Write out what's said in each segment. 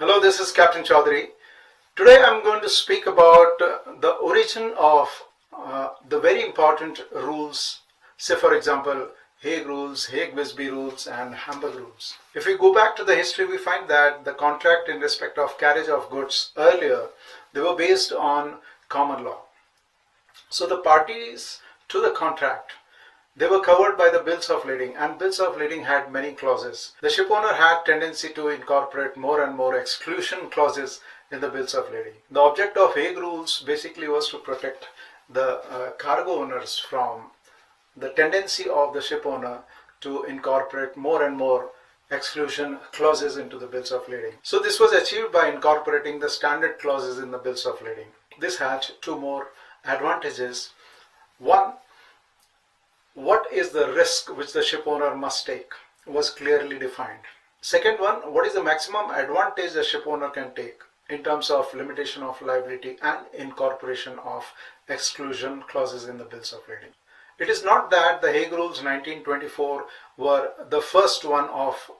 Hello, this is Captain Chaudhari. Today I'm going to speak about the origin of the very important rules, say for example, Hague Rules, Hague Visby Rules and Hamburg Rules. If we go back to the history, we find that the contract in respect of carriage of goods earlier, they were based on common law. So the parties to the contract, they were covered by the bills of lading, and bills of lading had many clauses. The shipowner had tendency to incorporate more and more exclusion clauses in the bills of lading. The object of Hague Rules basically was to protect the cargo owners from the tendency of the shipowner to incorporate more and more exclusion clauses into the bills of lading. So this was achieved by incorporating the standard clauses in the bills of lading. This had two more advantages. One, what is the risk which the shipowner must take was clearly defined. Second one, what is the maximum advantage the shipowner can take in terms of limitation of liability and incorporation of exclusion clauses in the bills of lading. It is not that the Hague Rules 1924 were the first one of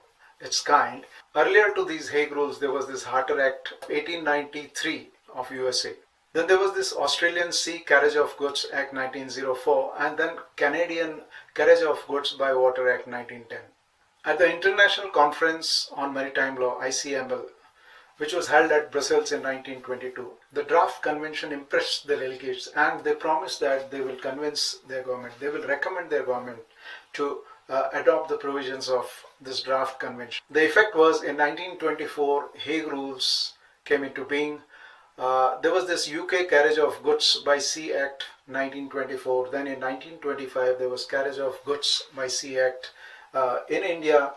its kind. Earlier to these Hague Rules, there was this Charter Act 1893 of USA. Then there was this Australian Sea Carriage of Goods Act 1904 and then Canadian Carriage of Goods by Water Act 1910. At the International Conference on Maritime Law, ICML, which was held at Brussels in 1922, the draft convention impressed the delegates and they promised that they will convince their government, they will recommend their government to adopt the provisions of this draft convention. The effect was in 1924, Hague Rules came into being. There was this UK Carriage of Goods by Sea Act 1924. Then in 1925 there was Carriage of Goods by Sea Act in India.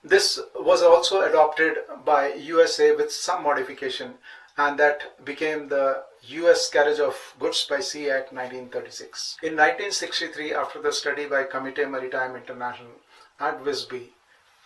This was also adopted by USA with some modification, and that became the US Carriage of Goods by Sea Act 1936. In 1963, after the study by Comité Maritime International at Visbey,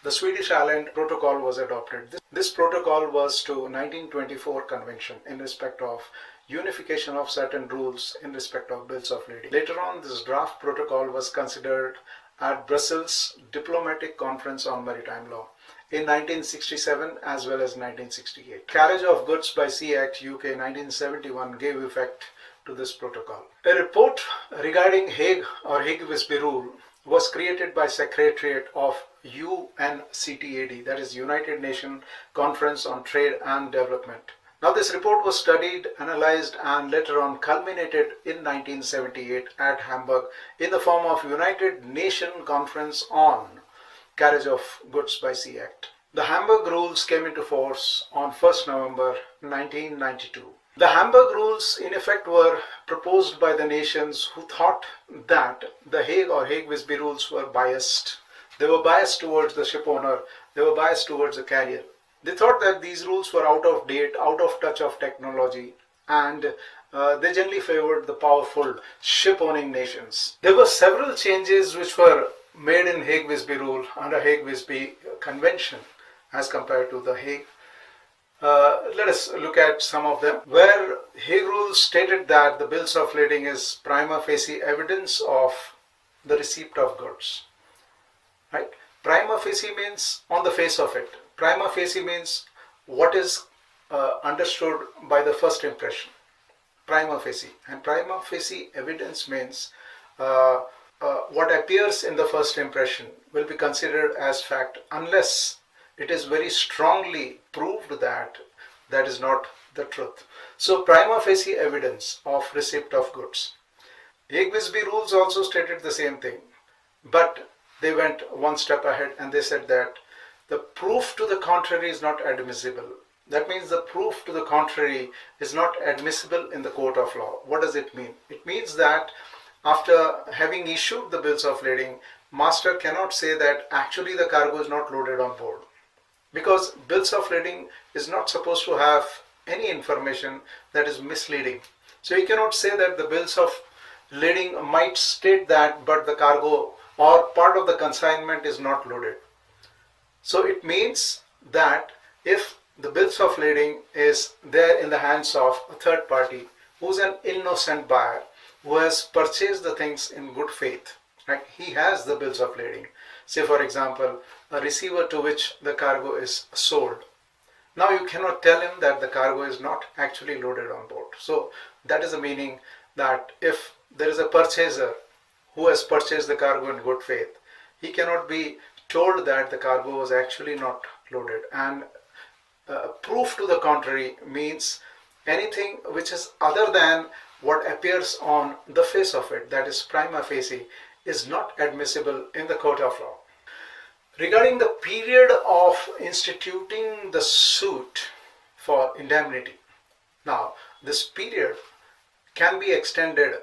the Swedish Island Protocol was adopted. This protocol was to 1924 convention in respect of unification of certain rules in respect of bills of lading. Later on, this draft protocol was considered at Brussels Diplomatic Conference on Maritime Law in 1967 as well as 1968. Carriage of Goods by Sea Act UK 1971 gave effect to this protocol. A report regarding Hague or Hague Visby Rule was created by Secretariat of UNCTAD, that is United Nations Conference on Trade and Development. Now this report was studied, analyzed and later on culminated in 1978 at Hamburg in the form of United Nations Conference on Carriage of Goods by Sea Act. The Hamburg Rules came into force on 1st November 1992. The Hamburg Rules in effect were proposed by the nations who thought that the Hague or Hague Visby Rules were biased. They were biased towards the shipowner, they were biased towards the carrier. They thought that these rules were out of date, out of touch of technology, and they generally favored the powerful ship-owning nations. There were several changes which were made in Hague Visby Rule under Hague Visby Convention as compared to the Hague. Let us look at some of them. Where Hague Rules stated that the bills of lading is prima facie evidence of the receipt of goods. Right? Prima facie means on the face of it. Prima facie means what is understood by the first impression. Prima facie. And prima facie evidence means what appears in the first impression will be considered as fact unless it is very strongly proved that that is not the truth. So prima facie evidence of receipt of goods. Hague Visby Rules also stated the same thing, but they went one step ahead and they said that the proof to the contrary is not admissible. That means the proof to the contrary is not admissible in the court of law. What does it mean? It means that after having issued the bills of lading, master cannot say that actually the cargo is not loaded on board. Because bills of lading is not supposed to have any information that is misleading. So you cannot say that the bills of lading might state that, but the cargo or part of the consignment is not loaded. So it means that if the bills of lading is there in the hands of a third party who is an innocent buyer who has purchased the things in good faith, right? He has the bills of lading. Say for example, a receiver to which the cargo is sold. Now you cannot tell him that the cargo is not actually loaded on board. So that is the meaning, that if there is a purchaser who has purchased the cargo in good faith, he cannot be told that the cargo was actually not loaded. And proof to the contrary means anything which is other than what appears on the face of it, that is prima facie, is not admissible in the court of law. Regarding the period of instituting the suit for indemnity, now this period can be extended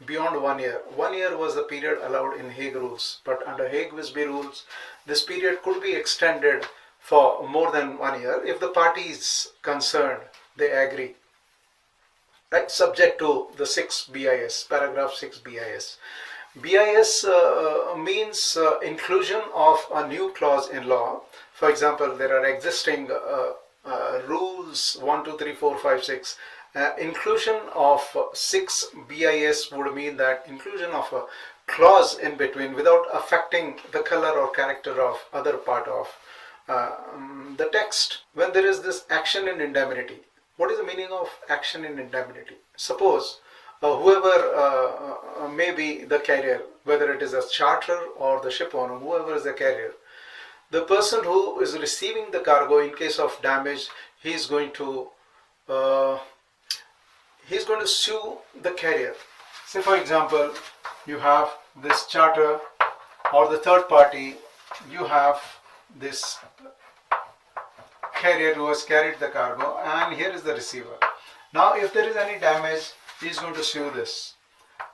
beyond 1 year. 1 year was the period allowed in Hague Rules, but under Hague Visby Rules, this period could be extended for more than 1 year if the parties concerned, they agree. Right, subject to the 6 BIS, paragraph 6 BIS. BIS means inclusion of a new clause in law. For example, there are existing rules 1, 2, 3, 4, 5, 6. Inclusion of 6 BIS would mean that inclusion of a clause in between without affecting the color or character of other part of the text. When there is this action in indemnity, what is the meaning of action in indemnity? Suppose whoever may be the carrier, whether it is a charter or the ship owner, whoever is the carrier, the person who is receiving the cargo, in case of damage, he is going to sue the carrier. Say for example, you have this charter or the third party, you have this carrier who has carried the cargo, and here is the receiver. Now if there is any damage, he is going to sue this,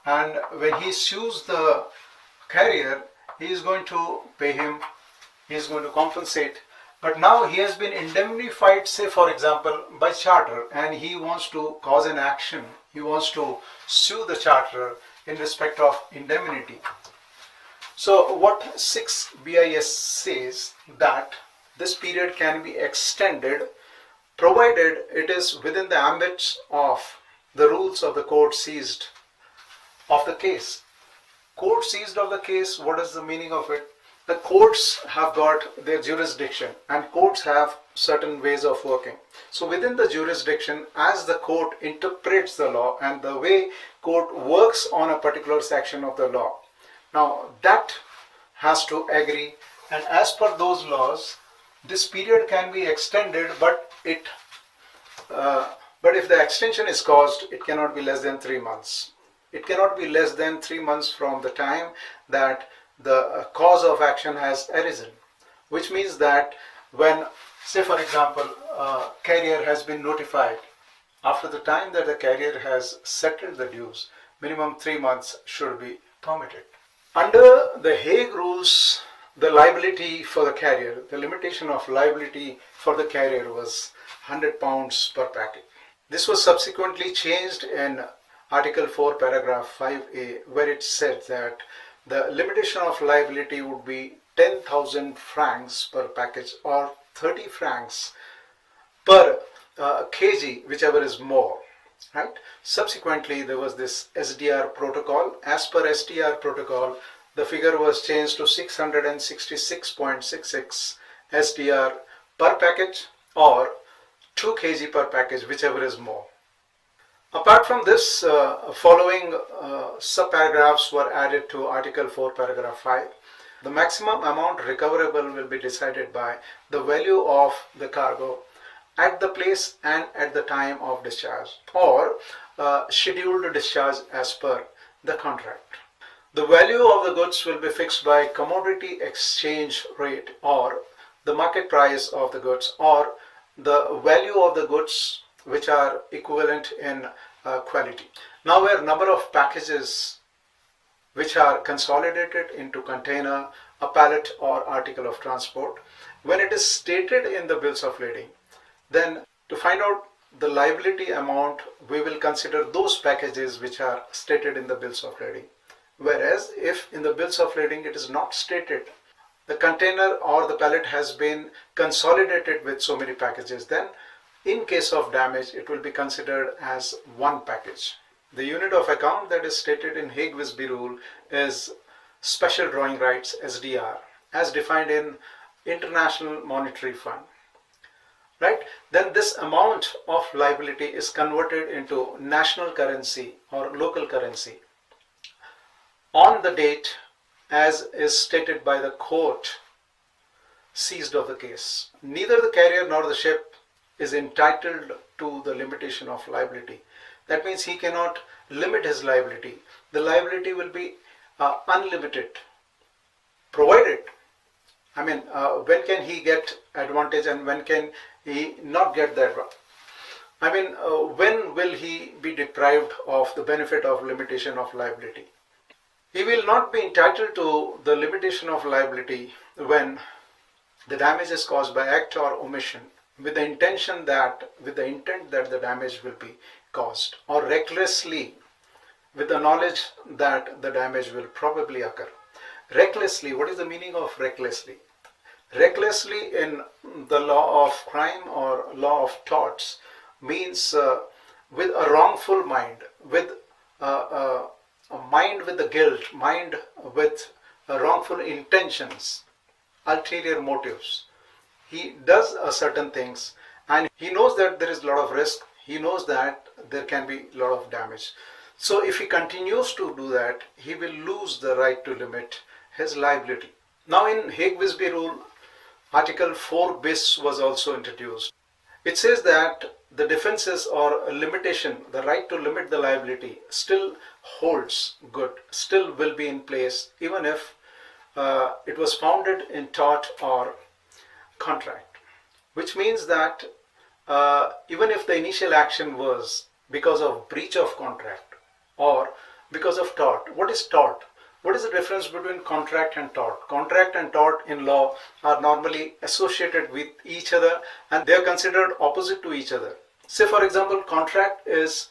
and when he sues the carrier, he is going to pay him, he is going to compensate. But now he has been indemnified, say for example, by charter, and he wants to cause an action, he wants to sue the charter in respect of indemnity. So what 6 BIS says, that this period can be extended provided it is within the ambit of the rules of the court seized of the case. Court seized of the case, what is the meaning of it? The courts have got their jurisdiction, and courts have certain ways of working. So within the jurisdiction, as the court interprets the law and the way court works on a particular section of the law, now that has to agree, and as per those laws, this period can be extended, but if the extension is caused, it cannot be less than 3 months. It cannot be less than 3 months from the time that the cause of action has arisen, which means that when, say for example, carrier has been notified, after the time that the carrier has settled the dues, minimum 3 months should be permitted. Under the Hague Rules, the liability for the carrier, the limitation of liability for the carrier was £100 per packet. This was subsequently changed in Article 4, paragraph 5A, where it said that the limitation of liability would be 10,000 francs per package or 30 francs per kg, whichever is more. Right? Subsequently, there was this SDR protocol. As per SDR protocol, the figure was changed to 666.66 SDR per package or 2 kg per package, whichever is more. Apart from this, following subparagraphs were added to Article 4, paragraph 5. The maximum amount recoverable will be decided by the value of the cargo at the place and at the time of discharge, or scheduled discharge as per the contract. The value of the goods will be fixed by commodity exchange rate, or the market price of the goods, or the value of the goods which are equivalent in quality. Now, where number of packages which are consolidated into container, a pallet or article of transport, when it is stated in the bills of lading, then to find out the liability amount, we will consider those packages which are stated in the bills of lading. Whereas if in the bills of lading it is not stated, the container or the pallet has been consolidated with so many packages, then in case of damage, it will be considered as one package. The unit of account that is stated in Hague Visby Rule is Special Drawing Rights, SDR, as defined in International Monetary Fund. right? Then this amount of liability is converted into national currency or local currency on the date as is stated by the court seized of the case. Neither the carrier nor the ship is entitled to the limitation of liability. That means he cannot limit his liability. The liability will be unlimited, provided, when can he get advantage and when can he not get that? When will he be deprived of the benefit of limitation of liability? He will not be entitled to the limitation of liability when the damage is caused by act or omission with the intent that the damage will be caused, or recklessly with the knowledge that the damage will probably occur. Recklessly, what is the meaning of recklessly? Recklessly in the law of crime or law of torts means with a wrongful mind, with a mind with the guilt, mind with wrongful intentions, ulterior motives. He does certain things and he knows that there is a lot of risk. He knows that there can be a lot of damage. So if he continues to do that, he will lose the right to limit his liability. Now in Hague Visby Rule, Article 4 bis was also introduced. It says that the defenses or a limitation, the right to limit the liability still holds good, still will be in place even if it was founded in tort or contract, which means that even if the initial action was because of breach of contract or because of tort. What is tort? What is the difference between contract and tort? Contract and tort in law are normally associated with each other and they are considered opposite to each other. Say for example, contract is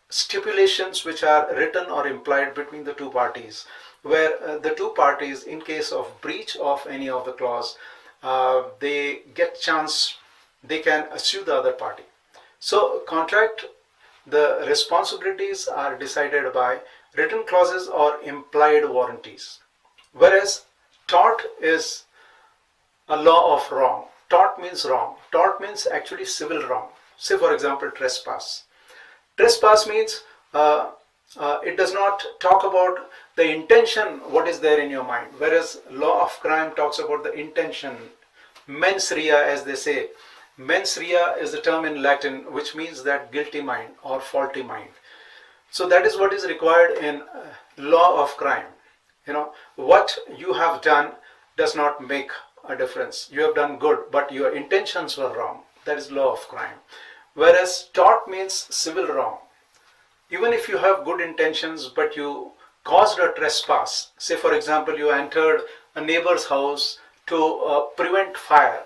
stipulations which are written or implied between the two parties, where the two parties, in case of breach of any of the clause, they get chance, they can sue the other party. So contract, the responsibilities are decided by written clauses or implied warranties, whereas tort is a law of wrong. Tort means wrong. Tort means actually civil wrong. Say for example, trespass. Trespass means it does not talk about the intention, what is there in your mind, whereas law of crime talks about the intention, mens rea as they say. Mens rea is the term in Latin which means that guilty mind or faulty mind. So that is what is required in law of crime. What you have done does not make a difference. You have done good, but your intentions were wrong. That is law of crime. Whereas tort means civil wrong. Even if you have good intentions, but you caused a trespass. Say for example, you entered a neighbor's house to prevent fire.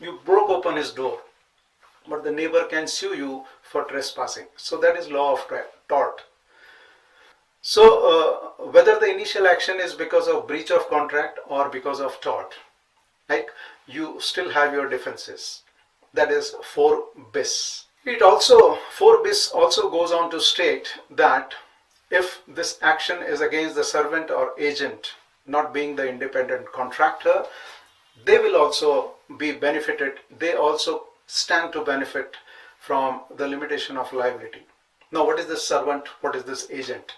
You broke open his door, but the neighbor can sue you for trespassing. So that is law of tort. So whether the initial action is because of breach of contract or because of tort, like you still have your defenses. That is 4 bis. 4 bis also goes on to state that if this action is against the servant or agent, not being the independent contractor, they will also be benefited. They also stand to benefit from the limitation of liability. Now, what is this servant? What is this agent?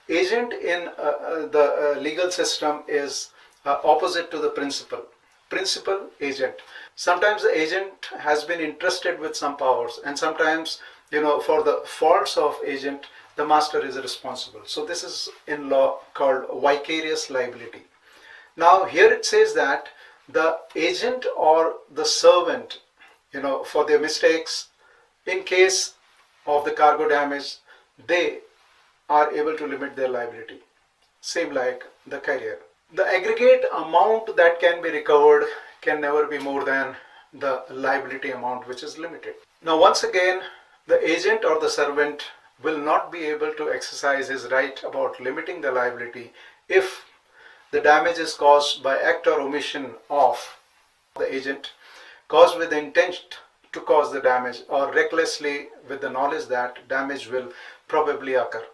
Agent in the legal system is opposite to the principal. Principal, agent. Sometimes the agent has been entrusted with some powers, and sometimes, for the faults of agent, the master is responsible. So this is in law called vicarious liability. Now here it says that the agent or the servant, for their mistakes, in case of the cargo damage, they are able to limit their liability. Same like the carrier. The aggregate amount that can be recovered can never be more than the liability amount which is limited. Now once again, the agent or the servant will not be able to exercise his right about limiting the liability if the damage is caused by act or omission of the agent, caused with the intent to cause the damage, or recklessly with the knowledge that damage will probably occur.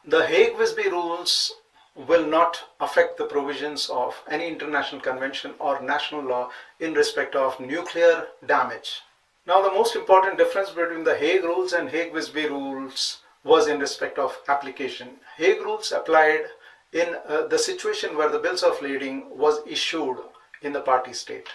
The Hague Visby Rules will not affect the provisions of any international convention or national law in respect of nuclear damage. Now, the most important difference between the Hague Rules and Hague Visby Rules was in respect of application. Hague Rules applied in the situation where the bills of lading was issued in the party state.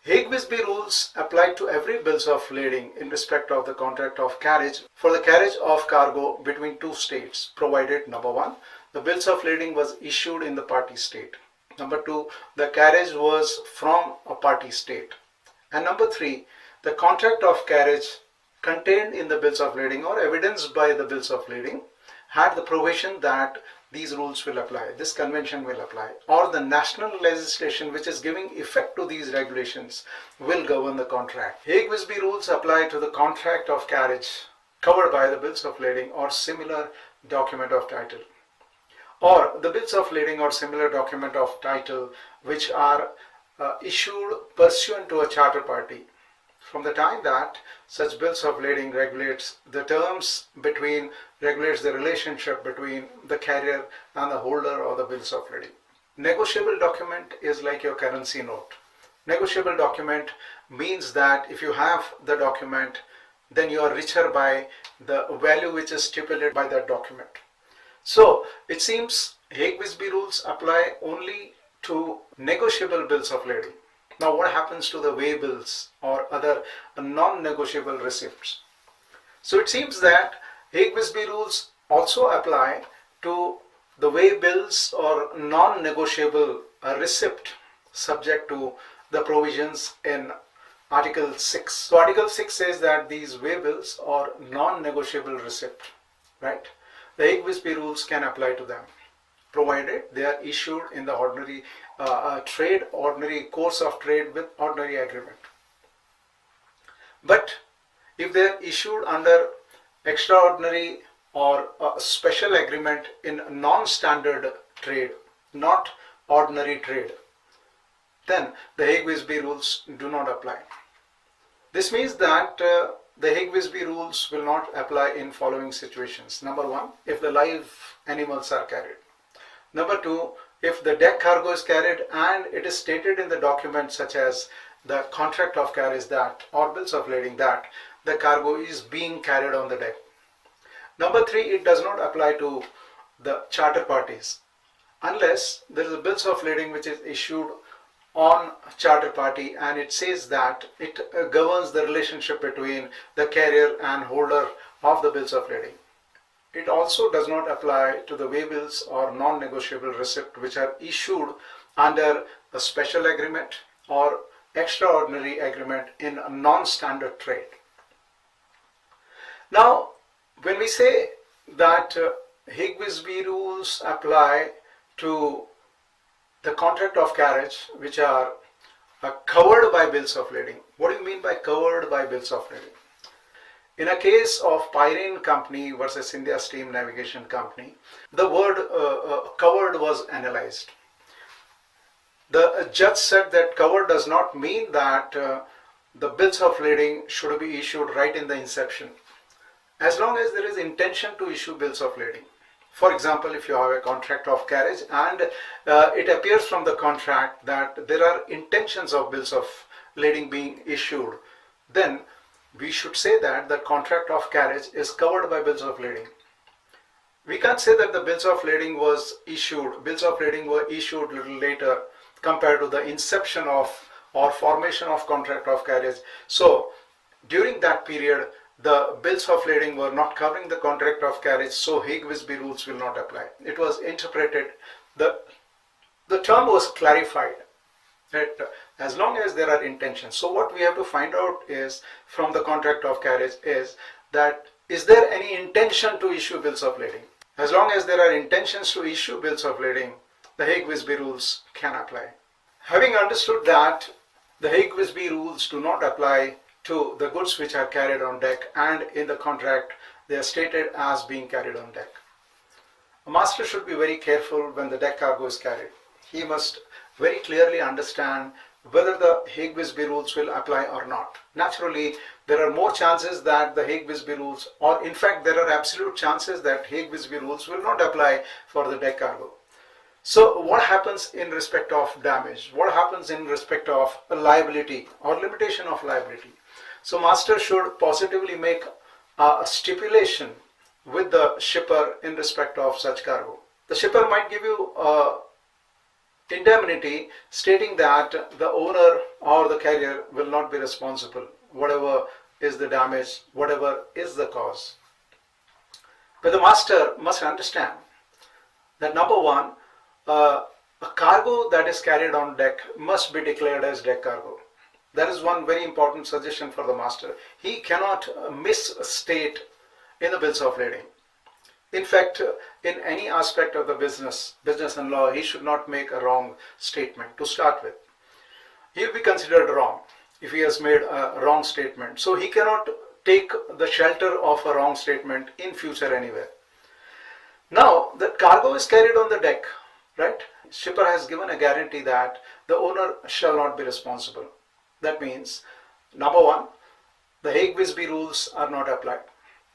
Hague Visby Rules applied to every bills of lading in respect of the contract of carriage for the carriage of cargo between two states, provided number one, the bills of lading was issued in the party state. Number two, the carriage was from a party state. And number three, the contract of carriage contained in the bills of lading or evidenced by the bills of lading had the provision that these rules will apply, this convention will apply, or the national legislation which is giving effect to these regulations will govern the contract. Hague Visby rules apply to the contract of carriage covered by the bills of lading or similar document of title, or the bills of lading or similar document of title which are issued pursuant to a charter party from the time that such bills of lading regulates the terms between, regulates the relationship between the carrier and the holder of the bills of lading. Negotiable document is like your currency note. Negotiable document means that if you have the document, then you are richer by the value which is stipulated by that document. So it seems Hague Visby rules apply only to negotiable bills of lading. Now, what happens to the way bills or other non-negotiable receipts? So it seems that Hague Visby rules also apply to the way bills or non-negotiable receipt subject to the provisions in Article 6. So Article 6 says that these way bills or non-negotiable receipt, right? The Hague Visby rules can apply to them, provided they are issued in the ordinary ordinary course of trade with ordinary agreement. But if they are issued under extraordinary or special agreement in non-standard trade, not ordinary trade, then the Hague Visby rules do not apply. This means that the Hague Visby rules will not apply in following situations. Number one, if the live animals are carried. Number two, if the deck cargo is carried and it is stated in the document such as the contract of carriage that or bills of lading that the cargo is being carried on the deck. Number three, it does not apply to the charter parties unless there is a bills of lading which is issued on charter party and it says that it governs the relationship between the carrier and holder of the bills of lading. It also does not apply to the way bills or non-negotiable receipt which are issued under a special agreement or extraordinary agreement in a non-standard trade. Now, when we say that Hague Visby rules apply to the contract of carriage which are covered by bills of lading, what do you mean by covered by bills of lading? In a case of Pyrene Company versus India Steam Navigation Company, the word covered was analyzed. The judge said that covered does not mean that the bills of lading should be issued right in the inception, as long as there is intention to issue bills of lading. For example, if you have a contract of carriage and it appears from the contract that there are intentions of bills of lading being issued, then we should say that the contract of carriage is covered by bills of lading. We can't say that the bills of lading were issued a little later compared to the inception of or formation of contract of carriage. So during that period, the bills of lading were not covering the contract of carriage, so Hague Visby rules will not apply. It was interpreted, the term was clarified, that as long as there are intentions. So what we have to find out is from the contract of carriage is that is there any intention to issue bills of lading? As long as there are intentions to issue bills of lading, the Hague Visby rules can apply. Having understood that the Hague Visby rules do not apply to the goods which are carried on deck and in the contract they are stated as being carried on deck, a master should be very careful when the deck cargo is carried. He must very clearly understand whether the Hague Visby rules will apply or not. Naturally, there are more chances that the Hague Visby rules, or in fact there are absolute chances that Hague Visby rules will not apply for the deck cargo. So what happens in respect of damage? What happens in respect of liability or limitation of liability? So master should positively make a stipulation with the shipper in respect of such cargo. The shipper might give you indemnity stating that the owner or the carrier will not be responsible, whatever is the damage, whatever is the cause. But the master must understand that number one, a cargo that is carried on deck must be declared as deck cargo. That is one very important suggestion for the master. He cannot misstate in the bills of lading. In fact, in any aspect of the business and law, he should not make a wrong statement to start with. He will be considered wrong if he has made a wrong statement. So he cannot take the shelter of a wrong statement in future anywhere. Now, the cargo is carried on the deck, right? Shipper has given a guarantee that the owner shall not be responsible. That means, number one, the Hague Visby rules are not applied.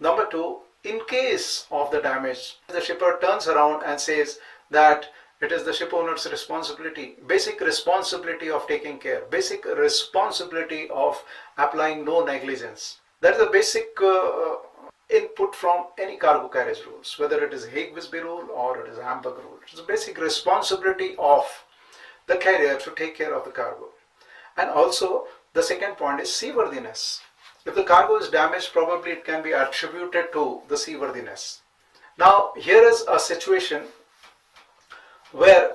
Number two, in case of the damage, the shipper turns around and says that it is the ship owner's responsibility, basic responsibility of taking care, basic responsibility of applying no negligence. That is the basic input from any cargo carriage rules, whether it is Hague Visby rule or it is Hamburg rule. It is the basic responsibility of the carrier to take care of the cargo. And also the second point is seaworthiness. If the cargo is damaged, probably it can be attributed to the seaworthiness. Now, here is a situation where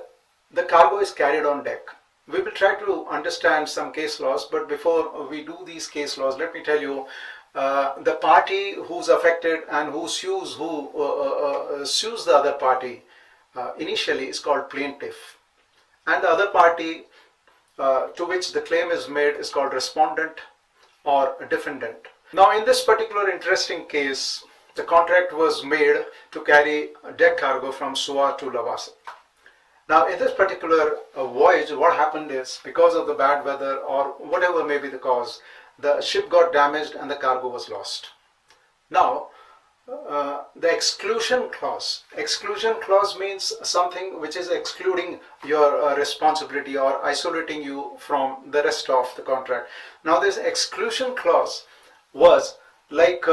the cargo is carried on deck. We will try to understand some case laws, but before we do these case laws, let me tell you the party who's affected and who sues the other party initially is called plaintiff, and the other party to which the claim is made is called respondent or defendant. Now, in this particular interesting case, the contract was made to carry deck cargo from Suva to Lavasa. Now, in this particular voyage, what happened is, because of the bad weather or whatever may be the cause, the ship got damaged and the cargo was lost. Now, the exclusion clause means something which is excluding your responsibility or isolating you from the rest of the contract. Now, this exclusion clause was like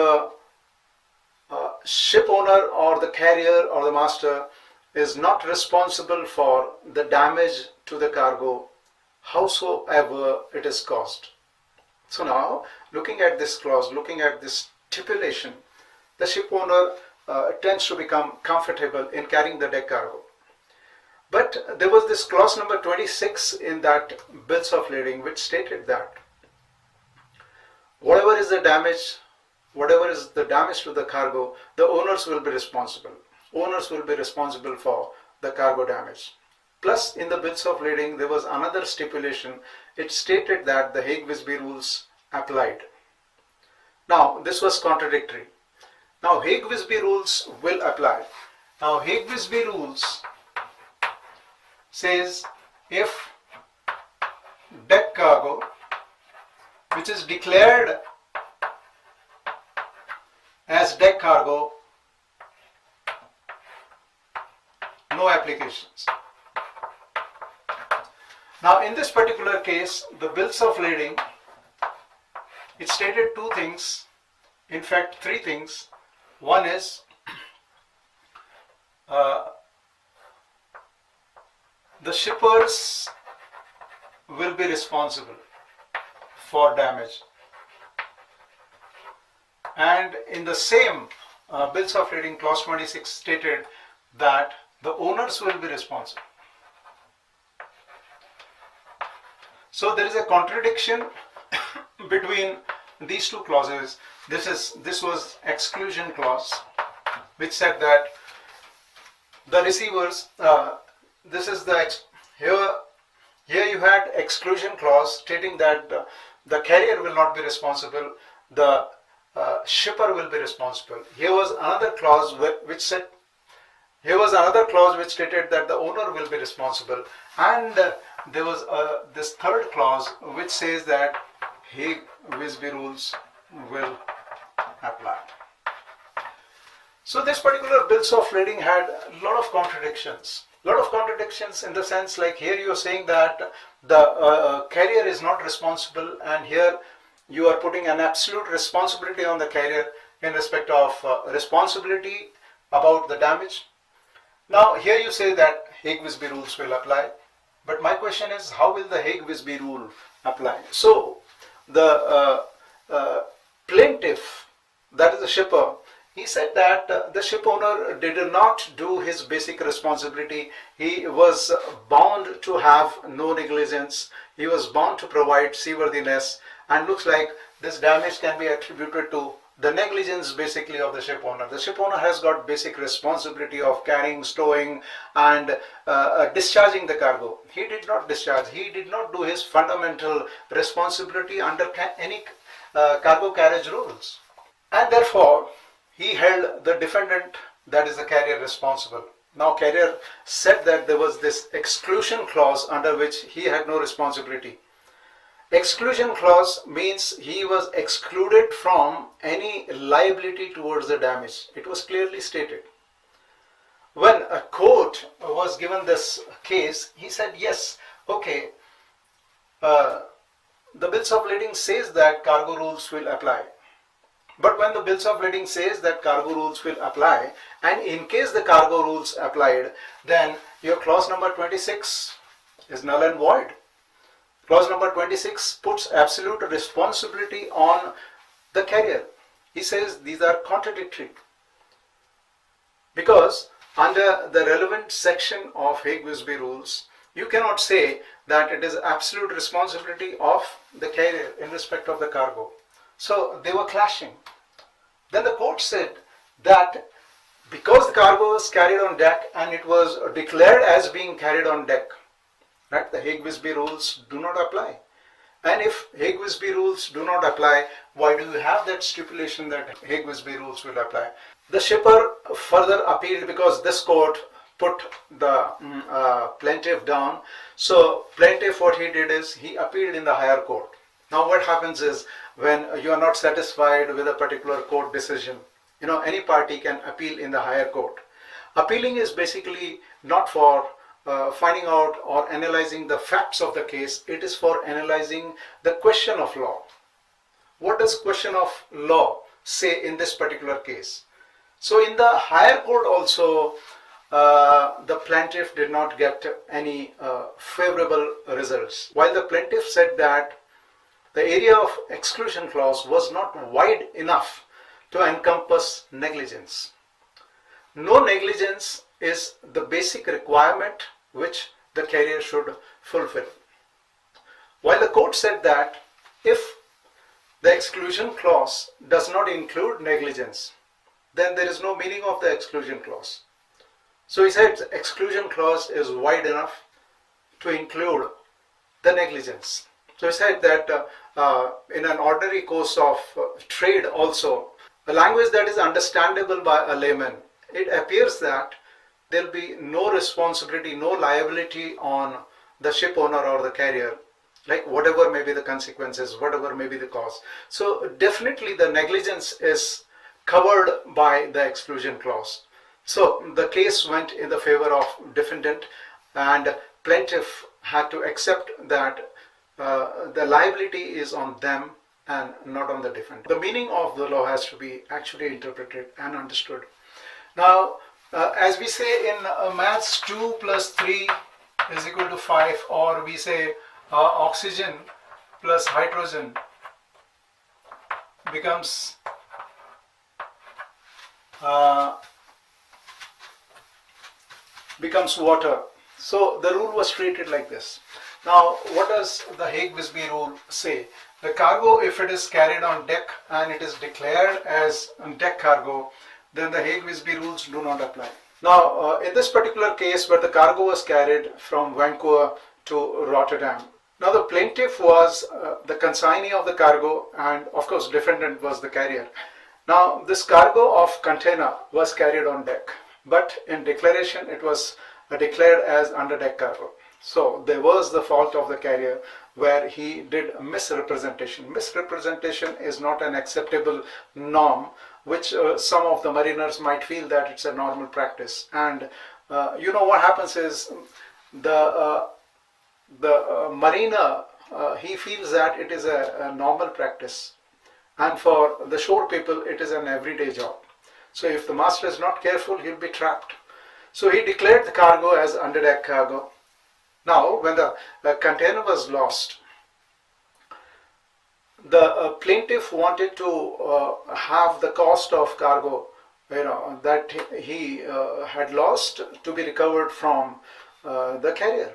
ship owner or the carrier or the master is not responsible for the damage to the cargo, howsoever it is caused. So now, looking at this clause, looking at this stipulation, the ship owner tends to become comfortable in carrying the deck cargo. But there was this clause number 26 in that bills of lading which stated that whatever is the damage to the cargo, the owners will be responsible. Owners will be responsible for the cargo damage. Plus, in the bills of lading, there was another stipulation. It stated that the Hague Visby rules applied. Now, this was contradictory. Now, Hague Visby rules will apply. Now, Hague Visby rules says if deck cargo which is declared as deck cargo, no applications. Now, in this particular case, the bills of lading, it stated two things, in fact three things. One is the shippers will be responsible for damage, and in the same bills of lading, clause 26 stated that the owners will be responsible. So there is a contradiction between these two clauses. This was exclusion clause, which said that the receivers, here you had exclusion clause stating that the carrier will not be responsible, the shipper will be responsible. Here was another clause which stated that the owner will be responsible, and there was this third clause which says that Hague-Visby rules will apply. So this particular bills of lading had a lot of contradictions. Lot of contradictions in the sense, like here you are saying that the carrier is not responsible, and here you are putting an absolute responsibility on the carrier in respect of responsibility about the damage. Now here you say that Hague-Visby rules will apply, but my question is, how will the Hague-Visby rule apply? So the plaintiff, that is the shipper, he said that the ship owner did not do his basic responsibility. He was bound to have no negligence. He was bound to provide seaworthiness, and looks like this damage can be attributed to the negligence basically of the ship owner. The ship owner has got basic responsibility of carrying, stowing, and discharging the cargo. He did not discharge. He did not do his fundamental responsibility under any cargo carriage rules, and therefore he held the defendant, that is the carrier, responsible. Now carrier said that there was this exclusion clause under which he had no responsibility. Exclusion clause means he was excluded from any liability towards the damage. It was clearly stated. When a court was given this case, he said, yes, okay, the bills of lading says that cargo rules will apply. But when the bills of lading says that cargo rules will apply, and in case the cargo rules applied, then your clause number 26 is null and void. Clause number 26 puts absolute responsibility on the carrier. He says these are contradictory, because under the relevant section of Hague-Visby rules, you cannot say that it is absolute responsibility of the carrier in respect of the cargo. So they were clashing. Then the court said that because the cargo was carried on deck and it was declared as being carried on deck, right, the Hague-Visby rules do not apply. And if Hague-Visby rules do not apply, why do you have that stipulation that Hague-Visby rules will apply? The shipper further appealed, because this court put the plaintiff down. So plaintiff, what he did is he appealed in the higher court. Now what happens is, when you are not satisfied with a particular court decision, any party can appeal in the higher court. Appealing is basically not for finding out or analyzing the facts of the case. It is for analyzing the question of law. What does question of law say in this particular case? So in the higher court also, the plaintiff did not get any favorable results. While the plaintiff said that the area of exclusion clause was not wide enough to encompass negligence. No negligence is the basic requirement which the carrier should fulfill. While the court said that if the exclusion clause does not include negligence, then there is no meaning of the exclusion clause. So he said the exclusion clause is wide enough to include the negligence. So he said that in an ordinary course of trade also, a language that is understandable by a layman, it appears that there will be no responsibility, no liability on the ship owner or the carrier, like whatever may be the consequences, whatever may be the cause. So definitely the negligence is covered by the exclusion clause. So the case went in the favor of defendant, and plaintiff had to accept that the liability is on them and not on the defendant. The meaning of the law has to be actually interpreted and understood. Now, as we say in maths, 2 plus 3 is equal to 5, or we say oxygen plus hydrogen becomes water. So the rule was treated like this. Now, what does the Hague-Visby rule say? The cargo, if it is carried on deck and it is declared as deck cargo, then the Hague-Visby rules do not apply. Now, in this particular case where the cargo was carried from Vancouver to Rotterdam, now the plaintiff was the consignee of the cargo, and of course defendant was the carrier. Now this cargo of container was carried on deck, but in declaration it was declared as underdeck cargo. So there was the fault of the carrier where he did misrepresentation. Misrepresentation is not an acceptable norm, which some of the mariners might feel that it's a normal practice. And what happens is the mariner, he feels that it is a normal practice, and for the shore people it is an everyday job. So if the master is not careful, he'll be trapped. So he declared the cargo as underdeck cargo. Now when the container was lost, the plaintiff wanted to have the cost of cargo that he had lost to be recovered from the carrier.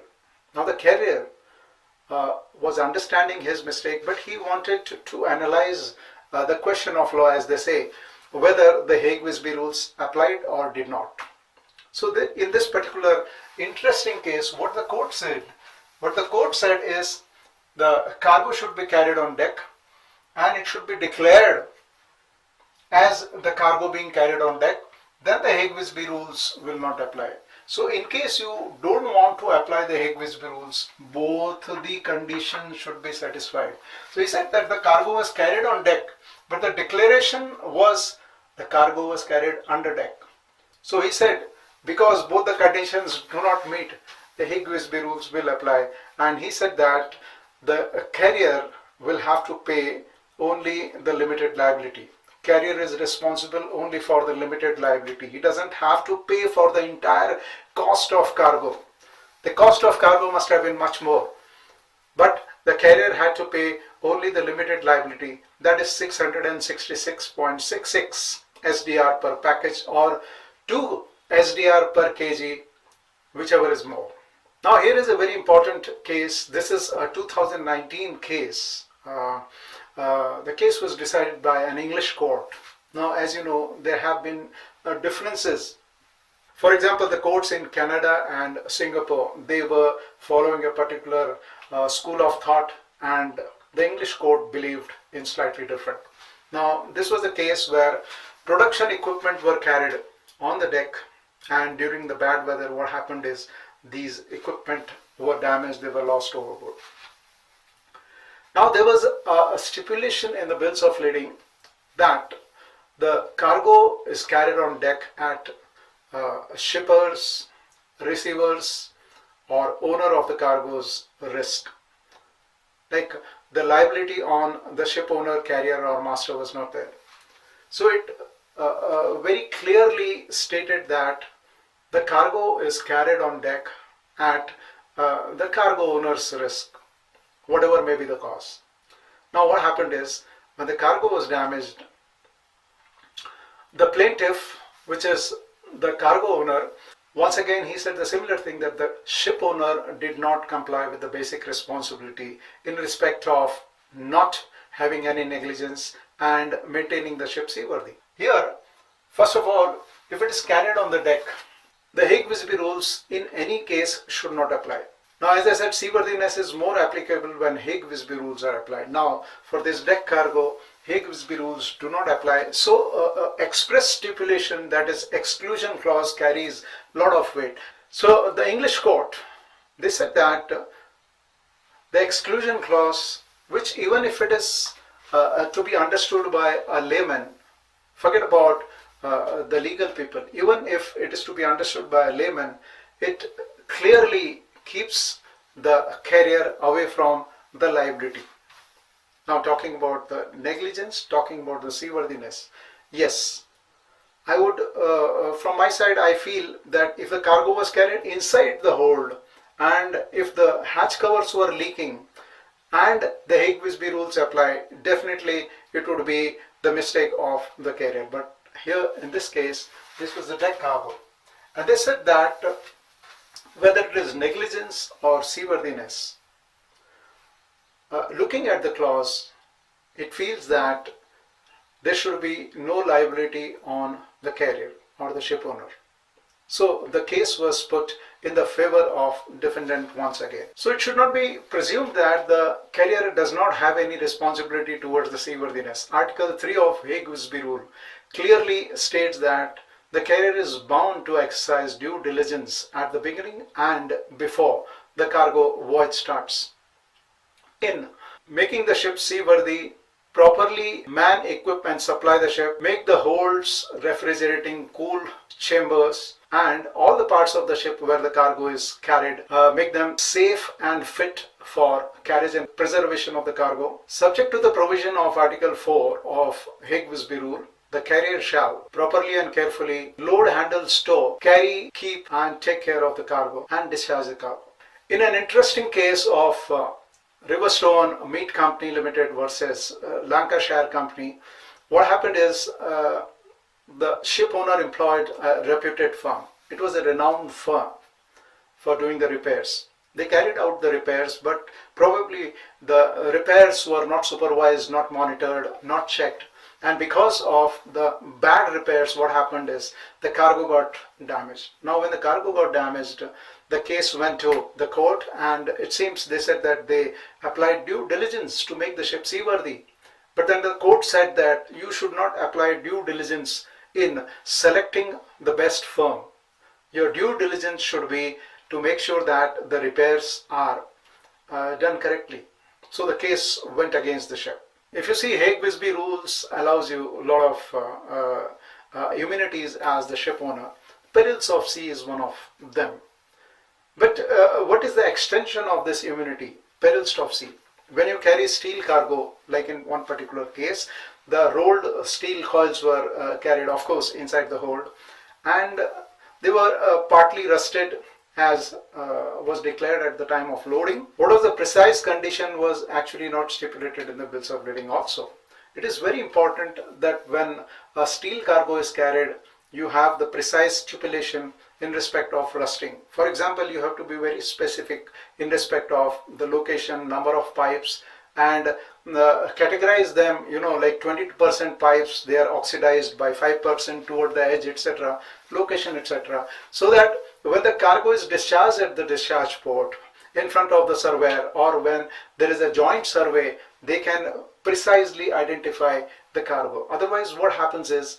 Now the carrier was understanding his mistake, but he wanted to analyze the question of law, as they say, whether the Hague-Visby rules applied or did not. So in this particular interesting case, what the court said is the cargo should be carried on deck and it should be declared as the cargo being carried on deck. Then the Hague-Visby rules will not apply. So in case you don't want to apply the Hague-Visby rules, both the conditions should be satisfied. So he said that the cargo was carried on deck, but the declaration was the cargo was carried under deck. So he said, because both the conditions do not meet, the Hague-Visby rules will apply. And he said that the carrier will have to pay only the limited liability. Carrier is responsible only for the limited liability. He doesn't have to pay for the entire cost of cargo. The cost of cargo must have been much more, but the carrier had to pay only the limited liability, that is 666.66 SDR per package or 2 SDR per kg, whichever is more. Now here is a very important case. This is a 2019 case. The case was decided by an English court. Now, as you know, there have been differences. For example, the courts in Canada and Singapore, they were following a particular school of thought, and the English court believed in slightly different. Now, this was a case where production equipment were carried on the deck, and during the bad weather, what happened is these equipment were damaged, they were lost overboard. Now there was a stipulation in the bills of lading that the cargo is carried on deck at shippers, receivers, or owner of the cargo's risk. Like the liability on the ship owner, carrier, or master was not there. So it very clearly stated that the cargo is carried on deck at the cargo owner's risk, whatever may be the cause. Now what happened is, when the cargo was damaged, the plaintiff, which is the cargo owner, once again he said the similar thing, that the ship owner did not comply with the basic responsibility in respect of not having any negligence and maintaining the ship seaworthy. Here, first of all, if it is carried on the deck, the Hague-Visby rules in any case should not apply. Now, as I said, seaworthiness is more applicable when Hague-Visby rules are applied. Now, for this deck cargo, Hague-Visby rules do not apply. So, express stipulation, that is exclusion clause, carries a lot of weight. So, the English court, they said that the exclusion clause, which even if it is to be understood by a layman, forget about the legal people, even if it is to be understood by a layman, it clearly keeps the carrier away from the liability. Now talking about the negligence, talking about the seaworthiness, yes, I would, from my side, I feel that if the cargo was carried inside the hold and if the hatch covers were leaking and the Hague-Visby rules apply, definitely it would be the mistake of the carrier. But here in this case, this was the deck cargo, and they said that whether it is negligence or seaworthiness, looking at the clause, it feels that there should be no liability on the carrier or the ship owner. So the case was put in the favor of defendant once again. So it should not be presumed that the carrier does not have any responsibility towards the seaworthiness. Article 3 of Hague-Visby Rule clearly states that the carrier is bound to exercise due diligence at the beginning and before the cargo voyage starts in making the ship seaworthy, properly man, equip and supply the ship, make the holds, refrigerating, cool chambers and all the parts of the ship where the cargo is carried, make them safe and fit for carriage and preservation of the cargo. Subject to the provision of Article 4 of Hague Visby Rule, the carrier shall properly and carefully load, handle, stow, carry, keep and take care of the cargo and discharge the cargo. In an interesting case of Riverstone Meat Company Limited versus Lancashire Company, what happened is the ship owner employed a reputed firm. It was a renowned firm for doing the repairs. They carried out the repairs, but probably the repairs were not supervised, not monitored, not checked. And because of the bad repairs, what happened is the cargo got damaged. Now, when the cargo got damaged, the case went to the court, and it seems they said that they applied due diligence to make the ship seaworthy. But then the court said that you should not apply due diligence in selecting the best firm. Your due diligence should be to make sure that the repairs are done correctly. So the case went against the ship. If you see, Hague Visby Rules allows you a lot of immunities as the ship owner. Perils of sea is one of them. But what is the extension of this immunity? Perils of sea. When you carry steel cargo, like in one particular case, the rolled steel coils were carried, of course, inside the hold, and they were partly rusted, as was declared at the time of loading. What was the precise condition was actually not stipulated in the bills of lading also. It is very important that when a steel cargo is carried, you have the precise stipulation in respect of rusting. For example, you have to be very specific in respect of the location, number of pipes, and categorize them, like 20% pipes, they are oxidized by 5% toward the edge, etc., location, etc., so that when the cargo is discharged at the discharge port in front of the surveyor, or when there is a joint survey, they can precisely identify the cargo. Otherwise, what happens is,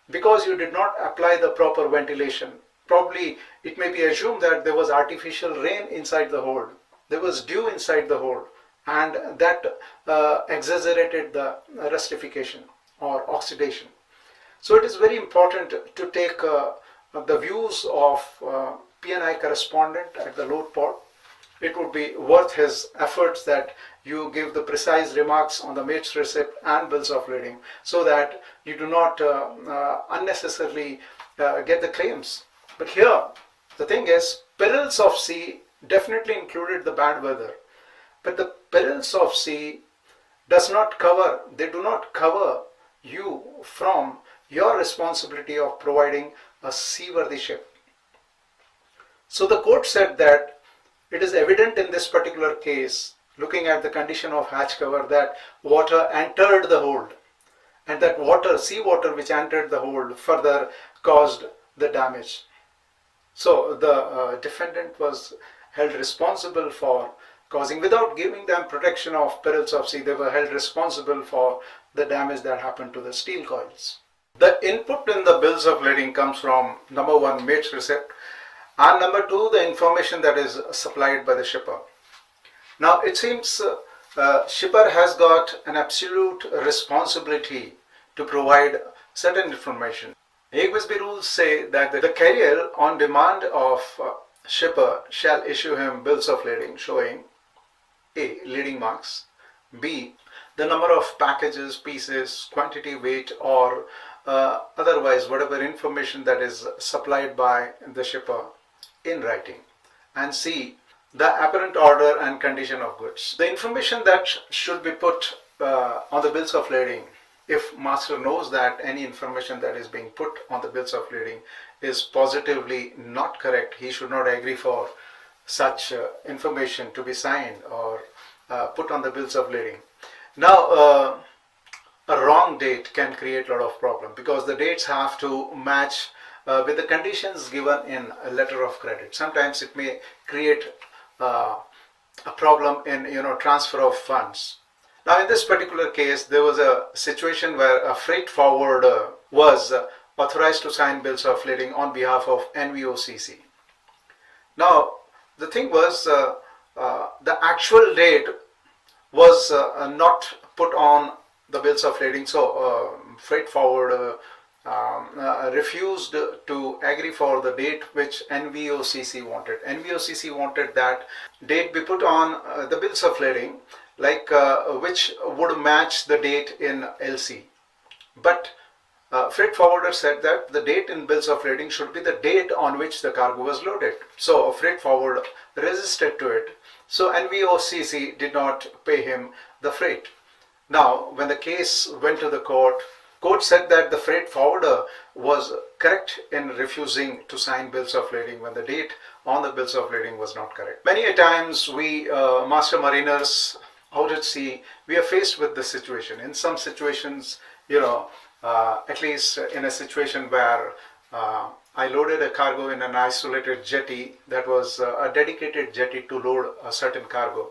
because you did not apply the proper ventilation, probably it may be assumed that there was artificial rain inside the hold, there was dew inside the hold, and that exaggerated the rustification or oxidation. So it is very important to take the views of P&I correspondent at the load port. It would be worth his efforts that you give the precise remarks on the mate's receipt and bills of lading, so that you do not unnecessarily get the claims. But here, the thing is, perils of sea definitely included the bad weather. But the perils of sea do not cover you from your responsibility of providing a seaworthy ship. So the court said that it is evident in this particular case, looking at the condition of hatch cover, that water entered the hold, and that seawater which entered the hold further caused the damage. So the defendant was held responsible for causing, without giving them protection of perils of sea, they were held responsible for the damage that happened to the steel coils. The input in the bills of lading comes from, number one, mate's receipt, and number two, the information that is supplied by the shipper. Now it seems shipper has got an absolute responsibility to provide certain information. Hague Visby rules say that the carrier, on demand of shipper, shall issue him bills of lading showing A. Lading marks, B. the number of packages, pieces, quantity, weight, or otherwise whatever information that is supplied by the shipper in writing, and C. the apparent order and condition of goods. The information that should be put on the bills of lading, if master knows that any information that is being put on the bills of lading is positively not correct, he should not agree for such information to be signed or put on the bills of lading. Now, a wrong date can create a lot of problem, because the dates have to match with the conditions given in a letter of credit. Sometimes it may create a problem in transfer of funds. Now in this particular case, there was a situation where a freight forwarder was authorized to sign bills of lading on behalf of NVOCC. Now, the thing was, the actual date was not put on the bills of lading, so freight forwarder refused to agree for the date which NVOCC wanted. NVOCC wanted that date be put on the bills of lading, like which would match the date in LC. But freight forwarder said that the date in bills of lading should be the date on which the cargo was loaded. So freight forwarder resisted to it. So NVOCC did not pay him the freight. Now, when the case went to the court said that the freight forwarder was correct in refusing to sign bills of lading when the date on the bills of lading was not correct. Many a times we master mariners out at sea, we are faced with this situation. In some situations, at least in a situation where I loaded a cargo in an isolated jetty that was a dedicated jetty to load a certain cargo.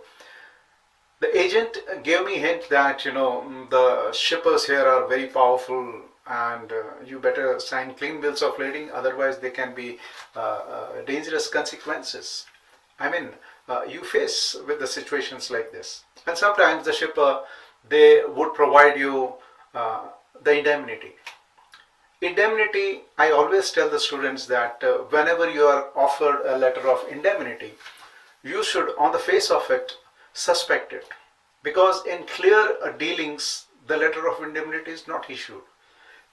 The agent gave me a hint that, the shippers here are very powerful and you better sign clean bills of lading, otherwise there can be dangerous consequences. I mean, you face with the situations like this. And sometimes the shipper, they would provide you the indemnity. Indemnity, I always tell the students that whenever you are offered a letter of indemnity, you should, on the face of it, suspect it, because in clear dealings the letter of indemnity is not issued.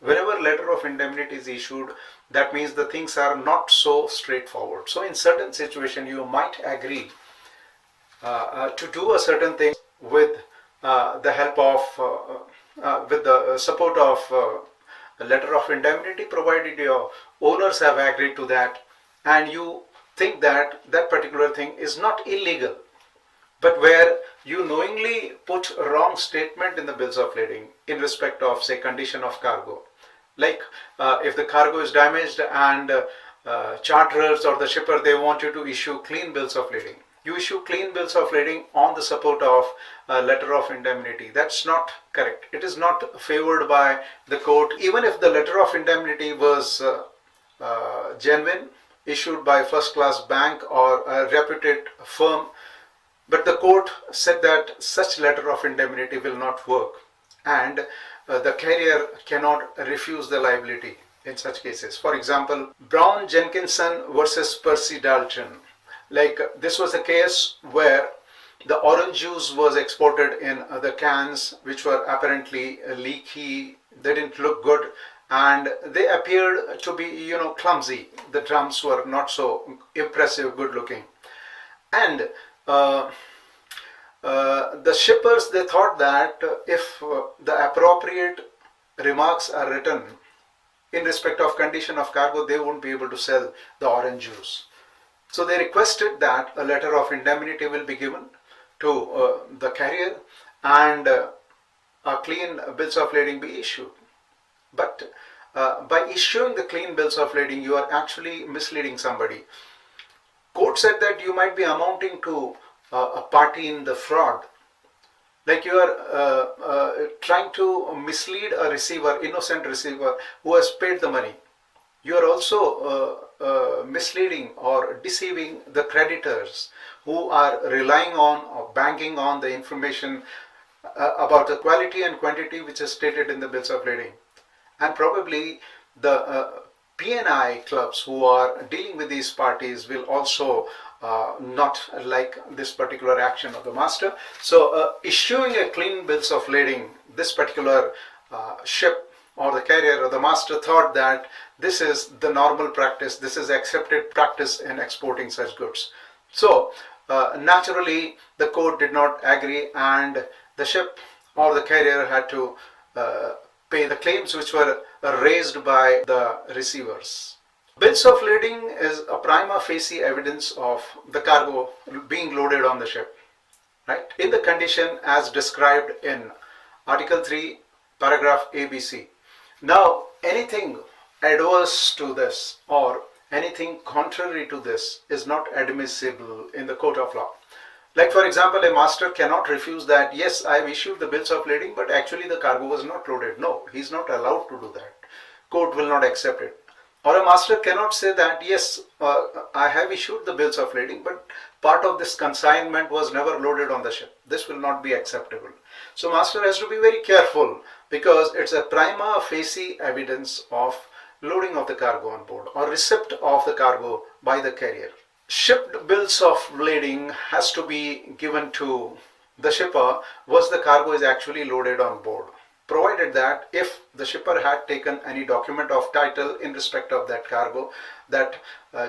Whenever letter of indemnity is issued, that means the things are not so straightforward. So in certain situation you might agree to do a certain thing with the help of with the support of a letter of indemnity, provided your owners have agreed to that and you think that that particular thing is not illegal. But where you knowingly put a wrong statement in the bills of lading in respect of, say, condition of cargo, like if the cargo is damaged and charterers or the shipper, they want you to issue clean bills of lading. You issue clean bills of lading on the support of a letter of indemnity. That's not correct. It is not favored by the court. Even if the letter of indemnity was genuine, issued by first class bank or a reputed firm, but the court said that such letter of indemnity will not work and the carrier cannot refuse the liability in such cases. For example, Brown Jenkinson versus Percy Dalton. Like this was a case where the orange juice was exported in the cans which were apparently leaky, they didn't look good and they appeared to be, clumsy. The drums were not so impressive, good looking. And the shippers, they thought that if the appropriate remarks are written in respect of condition of cargo, they won't be able to sell the orange juice. So they requested that a letter of indemnity will be given to the carrier and a clean bills of lading be issued. But by issuing the clean bills of lading, you are actually misleading somebody. Court said that you might be amounting to a party in the fraud. Like you are trying to mislead a receiver, innocent receiver who has paid the money. You are also misleading or deceiving the creditors who are relying on or banking on the information about the quality and quantity which is stated in the bills of lading. And probably the P&I clubs who are dealing with these parties will also not like this particular action of the master. So issuing a clean bills of lading, this particular ship or the carrier or the master thought that this is the normal practice, this is accepted practice in exporting such goods. So naturally the court did not agree and the ship or the carrier had to pay the claims which were raised by the receivers. Bills of lading is a prima facie evidence of the cargo being loaded on the ship, right? In the condition as described in Article 3, paragraph ABC. Now, anything adverse to this or anything contrary to this is not admissible in the court of law. Like for example, a master cannot refuse that, yes, I have issued the bills of lading, but actually the cargo was not loaded. No, he is not allowed to do that. court will not accept it. Or a master cannot say that, yes, I have issued the bills of lading, but part of this consignment was never loaded on the ship. This will not be acceptable. So master has to be very careful, because it's a prima facie evidence of loading of the cargo on board or receipt of the cargo by the carrier. Shipped bills of lading has to be given to the shipper once the cargo is actually loaded on board, provided that if the shipper had taken any document of title in respect of that cargo, that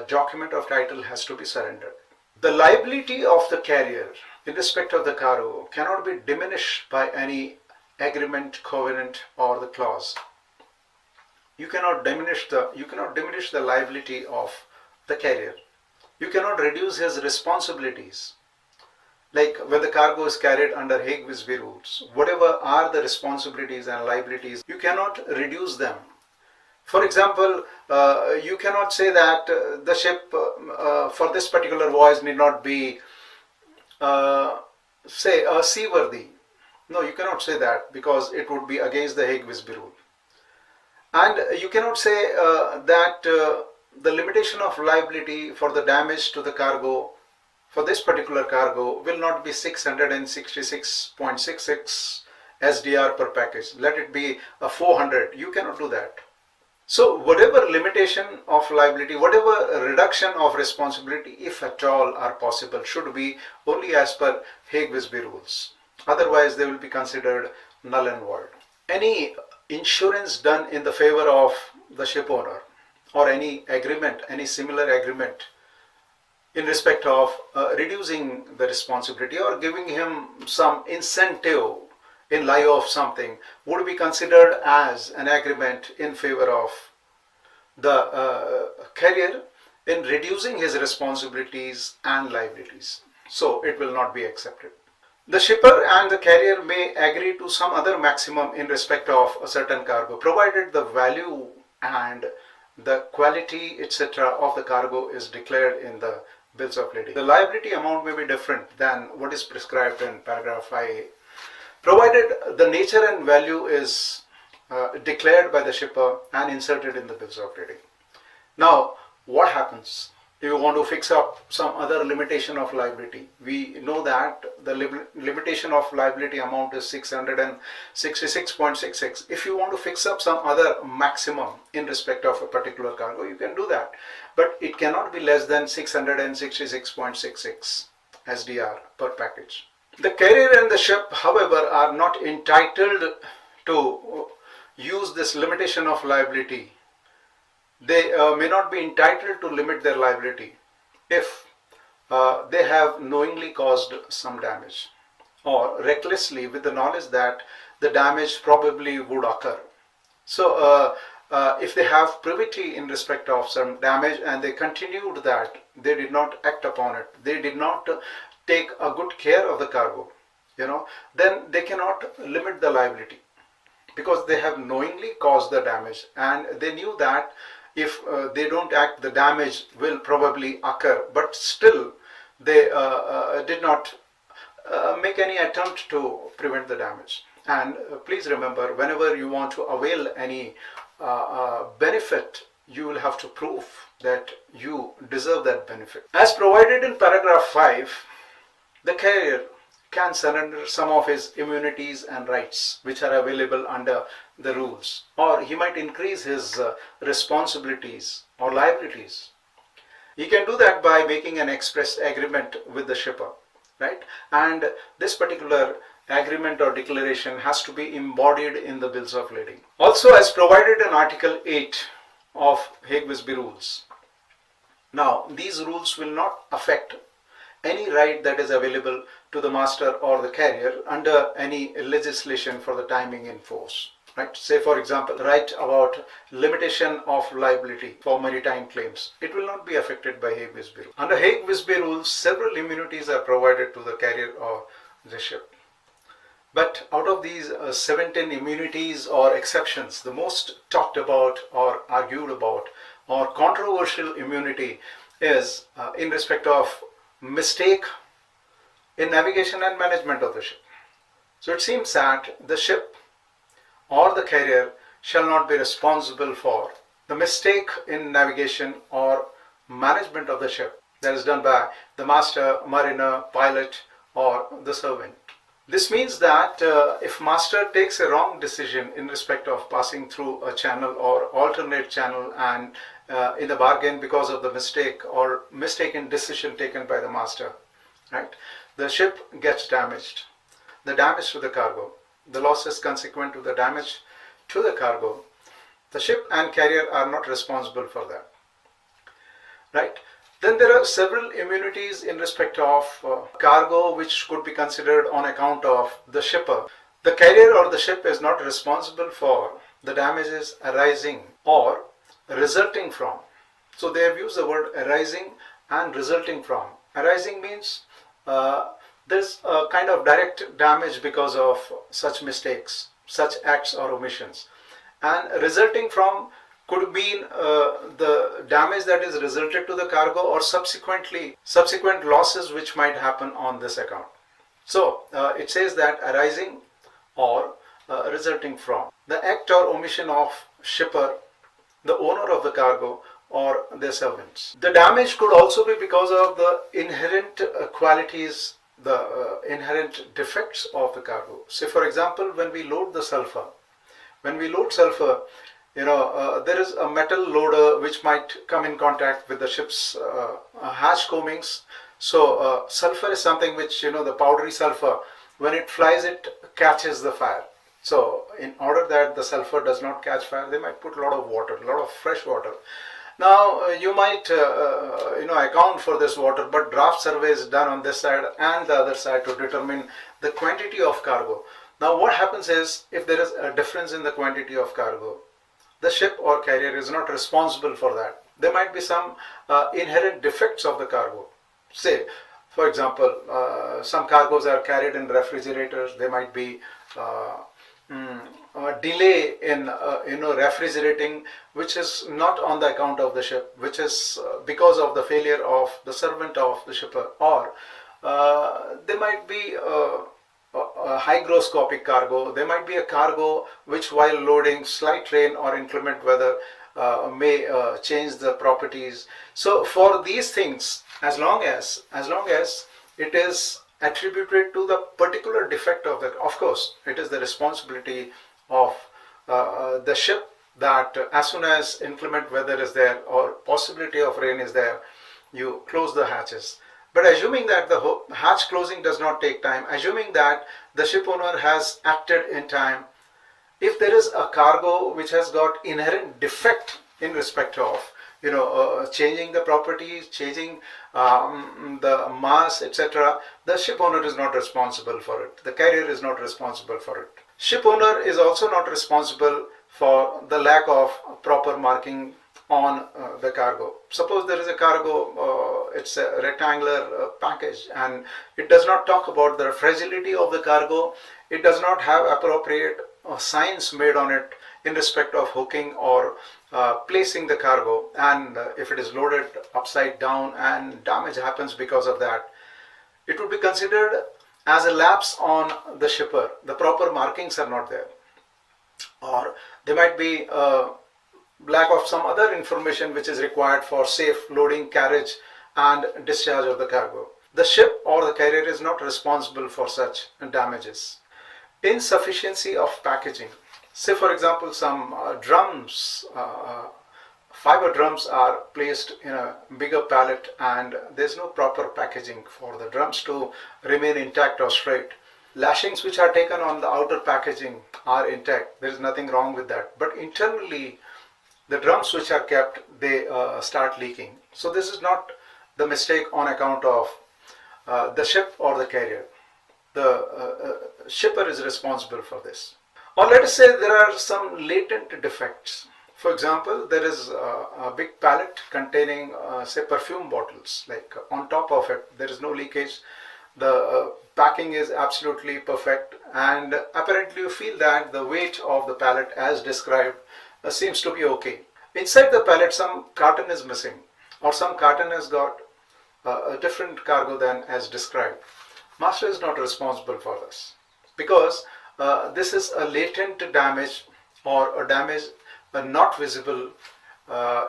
document of title has to be surrendered. The liability of the carrier in respect of the cargo cannot be diminished by any agreement, covenant, or the clause. You cannot diminish the liability of the carrier. You cannot reduce his responsibilities. Like when the cargo is carried under Hague Visby Rules, whatever are the responsibilities and liabilities, you cannot reduce them. For example, you cannot say that the ship for this particular voyage need not be, say, seaworthy. No, you cannot say that, because it would be against the Hague Visby Rule. And you cannot say that the limitation of liability for the damage to the cargo for this particular cargo will not be 666.66 SDR per package. Let it be a 400. You cannot do that. So whatever limitation of liability, whatever reduction of responsibility, if at all are possible, should be only as per Hague Visby Rules. Otherwise they will be considered null and void. Any insurance done in the favor of the ship owner, or any agreement, any similar agreement in respect of reducing the responsibility or giving him some incentive in lieu of something, would be considered as an agreement in favor of the carrier in reducing his responsibilities and liabilities. So it will not be accepted. The shipper and the carrier may agree to some other maximum in respect of a certain cargo, provided the value and the quality, etc. of the cargo is declared in the bills of lading. The liability amount may be different than what is prescribed in paragraph 5a, provided the nature and value is declared by the shipper and inserted in the bills of lading. Now, what happens if you want to fix up some other limitation of liability? We know that the limitation of liability amount is 666.66. If you want to fix up some other maximum in respect of a particular cargo, you can do that. But it cannot be less than 666.66 SDR per package. The carrier and the ship, however, are not entitled to use this limitation of liability. They may not be entitled to limit their liability if they have knowingly caused some damage, or recklessly with the knowledge that the damage probably would occur. So if they have privity in respect of some damage and they continued that, they did not act upon it, they did not take a good care of the cargo, then they cannot limit the liability, because they have knowingly caused the damage and they knew that if they don't act, the damage will probably occur, but still they did not make any attempt to prevent the damage. And please remember, whenever you want to avail any benefit, you will have to prove that you deserve that benefit. As provided in paragraph 5, the carrier can surrender some of his immunities and rights which are available under the rules, or he might increase his responsibilities or liabilities. He can do that by making an express agreement with the shipper, right? And this particular agreement or declaration has to be embodied in the bills of lading. Also, as provided in Article 8 of Hague Visby Rules. Now, these rules will not affect any right that is available to the master or the carrier under any legislation for the timing in force. Right? Say, for example, right about limitation of liability for maritime claims. It will not be affected by Hague Visby Rules. Under Hague Visby Rules, several immunities are provided to the carrier or the ship. But out of these 17 immunities or exceptions, the most talked about or argued about or controversial immunity is in respect of mistake in navigation and management of the ship. So it seems that the ship or the carrier shall not be responsible for the mistake in navigation or management of the ship that is done by the master, mariner, pilot, or the servant. This means that if master takes a wrong decision in respect of passing through a channel or alternate channel, and in the bargain because of the mistake or mistaken decision taken by the master, right, the ship gets damaged. The damage to the cargo, the losses consequent to the damage to the cargo, the ship and carrier are not responsible for that, right? Then there are several immunities in respect of cargo which could be considered on account of the shipper. The carrier or the ship is not responsible for the damages arising or resulting from. So they have used the word arising and resulting from. Arising means there's a kind of direct damage because of such mistakes, such acts or omissions. And resulting from could mean the damage that is resulted to the cargo or subsequent losses which might happen on this account. So it says that arising or resulting from the act or omission of shipper, the owner of the cargo, or their servants. The damage could also be because of the inherent qualities, the inherent defects of the cargo. Say for example, when we load sulfur, there is a metal loader which might come in contact with the ship's hatch coamings. So sulfur is something which, the powdery sulfur, when it flies, it catches the fire. So in order that the sulfur does not catch fire, they might put a lot of water, a lot of fresh water. Now you might account for this water, but draft survey is done on this side and the other side to determine the quantity of cargo. Now what happens is, if there is a difference in the quantity of cargo, the ship or carrier is not responsible for that. There might be some inherent defects of the cargo. Say, for example, some cargoes are carried in refrigerators. There might be a delay in refrigerating, which is not on the account of the ship, which is because of the failure of the servant of the shipper, or there might be a hygroscopic cargo. There might be a cargo which, while loading, slight rain or inclement weather may change the properties. So for these things, as long as it is attributed to the particular defect of that, of course it is the responsibility of the ship that as soon as inclement weather is there or possibility of rain is there, you close the hatches. But assuming that the hatch closing does not take time, assuming that the ship owner has acted in time, if there is a cargo which has got inherent defect in respect of changing the properties, changing the mass, etc., the ship owner is not responsible for it. The carrier is not responsible for it. Ship owner is also not responsible for the lack of proper marking on the cargo. Suppose there is a cargo, it's a rectangular package, and it does not talk about the fragility of the cargo. It does not have appropriate signs made on it in respect of hooking or placing the cargo, and if it is loaded upside down and damage happens because of that, it would be considered as a lapse on the shipper. The proper markings are not there, or there might be lack of some other information which is required for safe loading, carriage and discharge of the cargo. The ship or the carrier is not responsible for such damages. Insufficiency of packaging. Say for example, some drums, fiber drums are placed in a bigger pallet and there's no proper packaging for the drums to remain intact or straight. Lashings which are taken on the outer packaging are intact. There is nothing wrong with that. But internally, the drums which are kept, they start leaking. So this is not the mistake on account of the ship or the carrier. The shipper is responsible for this. Or let us say there are some latent defects. For example, there is a big pallet containing say perfume bottles. Like on top of it, there is no leakage. The packing is absolutely perfect, and apparently you feel that the weight of the pallet as described seems to be okay. Inside the pallet, some carton is missing, or some carton has got a different cargo than as described. Master is not responsible for this, because this is a latent damage or a damage not visible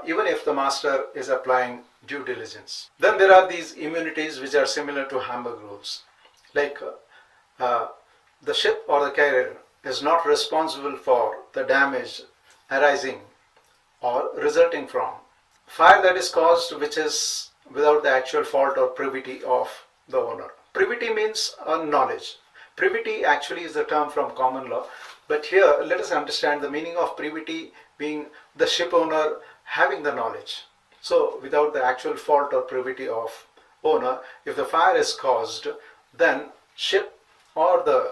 even if the master is applying due diligence. Then there are these immunities which are similar to Hamburg rules, like the ship or the carrier is not responsible for the damage arising or resulting from fire that is caused which is without the actual fault or privity of the owner. Privity means knowledge. Privity actually is the term from common law, but here let us understand the meaning of privity being the ship owner having the knowledge. So without the actual fault or privity of owner, if the fire is caused, then ship or the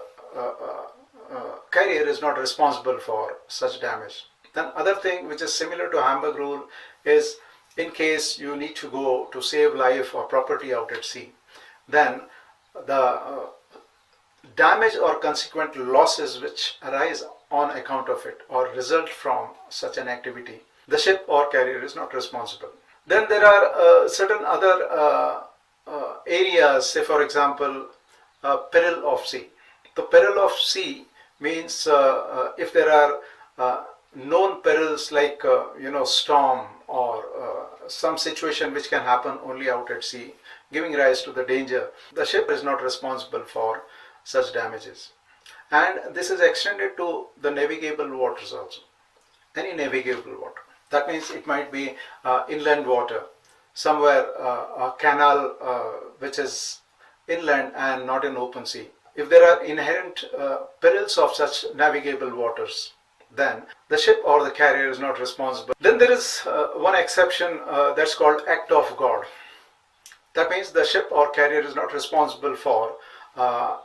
carrier is not responsible for such damage. Then other thing which is similar to Hamburg rule is in case you need to go to save life or property out at sea, then the damage or consequent losses which arise on account of it or result from such an activity, the ship or carrier is not responsible. Then there are certain other areas, say for example, peril of sea. The peril of sea means if there are known perils like storm or some situation which can happen only out at sea, giving rise to the danger, the ship is not responsible for such damages. And this is extended to the navigable waters also. Any navigable water. That means it might be inland water, somewhere a canal which is inland and not in open sea. If there are inherent perils of such navigable waters, then the ship or the carrier is not responsible. Then there is one exception that's called act of God. That means the ship or carrier is not responsible for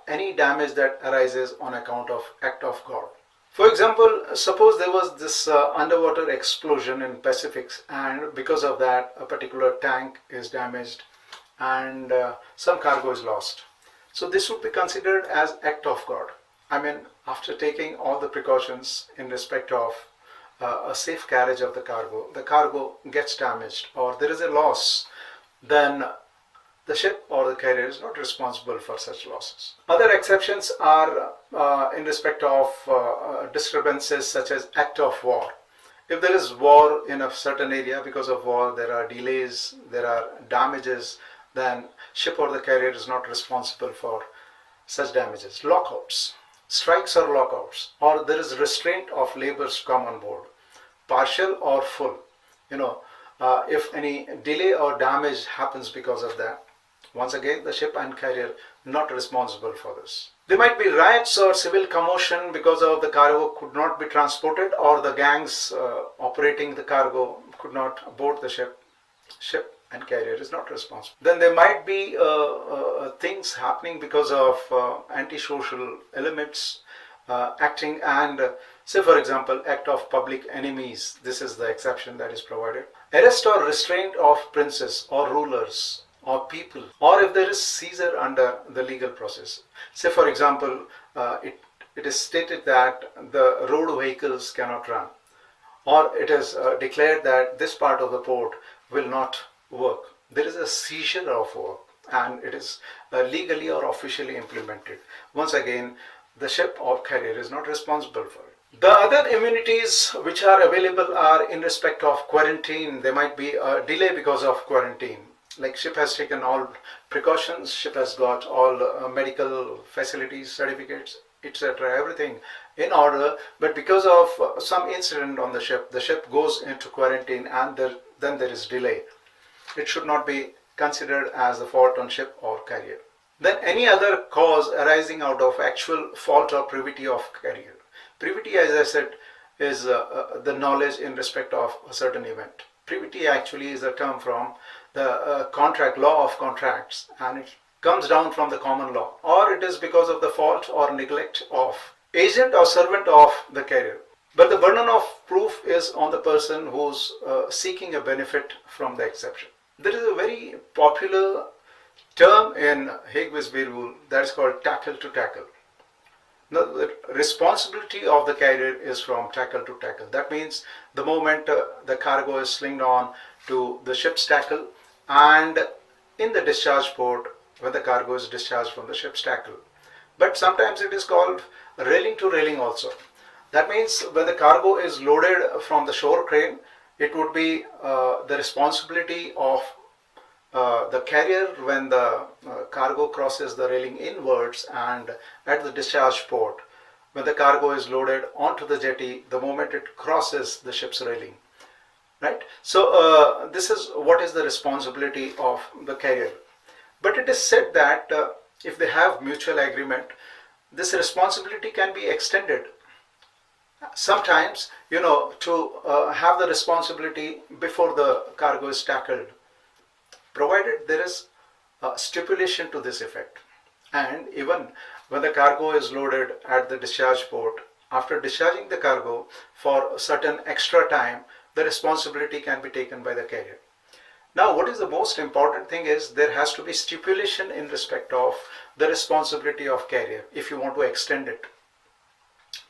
any damage that arises on account of act of God. For example, suppose there was this underwater explosion in Pacific, and because of that a particular tank is damaged and some cargo is lost. So this would be considered as act of God. I mean, after taking all the precautions in respect of a safe carriage of the cargo gets damaged or there is a loss, then the ship or the carrier is not responsible for such losses. Other exceptions are in respect of disturbances such as act of war. If there is war in a certain area, because of war there are delays, there are damages, then ship or the carrier is not responsible for such damages. Lockouts, strikes or lockouts, or there is restraint of labors to come on board, partial or full. If any delay or damage happens because of that, once again the ship and carrier not responsible for this. There might be riots or civil commotion because of the cargo could not be transported or the gangs operating the cargo could not board the ship. Ship and carrier is not responsible. Then there might be things happening because of antisocial elements acting and say for example act of public enemies. This is the exception that is provided. Arrest or restraint of princes or rulers or people, or if there is seizure under the legal process. Say for example it is stated that the road vehicles cannot run, or it is declared that this part of the port will not work. There is a seizure of work and it is legally or officially implemented. Once again the ship or carrier is not responsible for it. The other immunities which are available are in respect of quarantine. There might be a delay because of quarantine. Like ship has taken all precautions, ship has got all medical facilities, certificates, etc., everything in order, but because of some incident on the ship goes into quarantine and then there is delay. It should not be considered as the fault on ship or carrier. Then any other cause arising out of actual fault or privity of carrier. Privity, as I said, is the knowledge in respect of a certain event. Privity actually is a term from the contract law of contracts, and it comes down from the common law, or it is because of the fault or neglect of agent or servant of the carrier. But the burden of proof is on the person who's seeking a benefit from the exception. There is a very popular term in Hague Visby Rule that is called tackle to tackle. Now, the responsibility of the carrier is from tackle to tackle. That means the moment the cargo is slinged on to the ship's tackle and in the discharge port when the cargo is discharged from the ship's tackle. But sometimes it is called railing to railing also. That means when the cargo is loaded from the shore crane, it would be the responsibility of the carrier when the cargo crosses the railing inwards, and at the discharge port, when the cargo is loaded onto the jetty, the moment it crosses the ship's railing. Right? So this is what is the responsibility of the carrier. But it is said that if they have mutual agreement, this responsibility can be extended. Sometimes, to have the responsibility before the cargo is tackled, provided there is a stipulation to this effect. And even when the cargo is loaded at the discharge port, after discharging the cargo for a certain extra time, the responsibility can be taken by the carrier. Now, what is the most important thing is there has to be stipulation in respect of the responsibility of carrier if you want to extend it.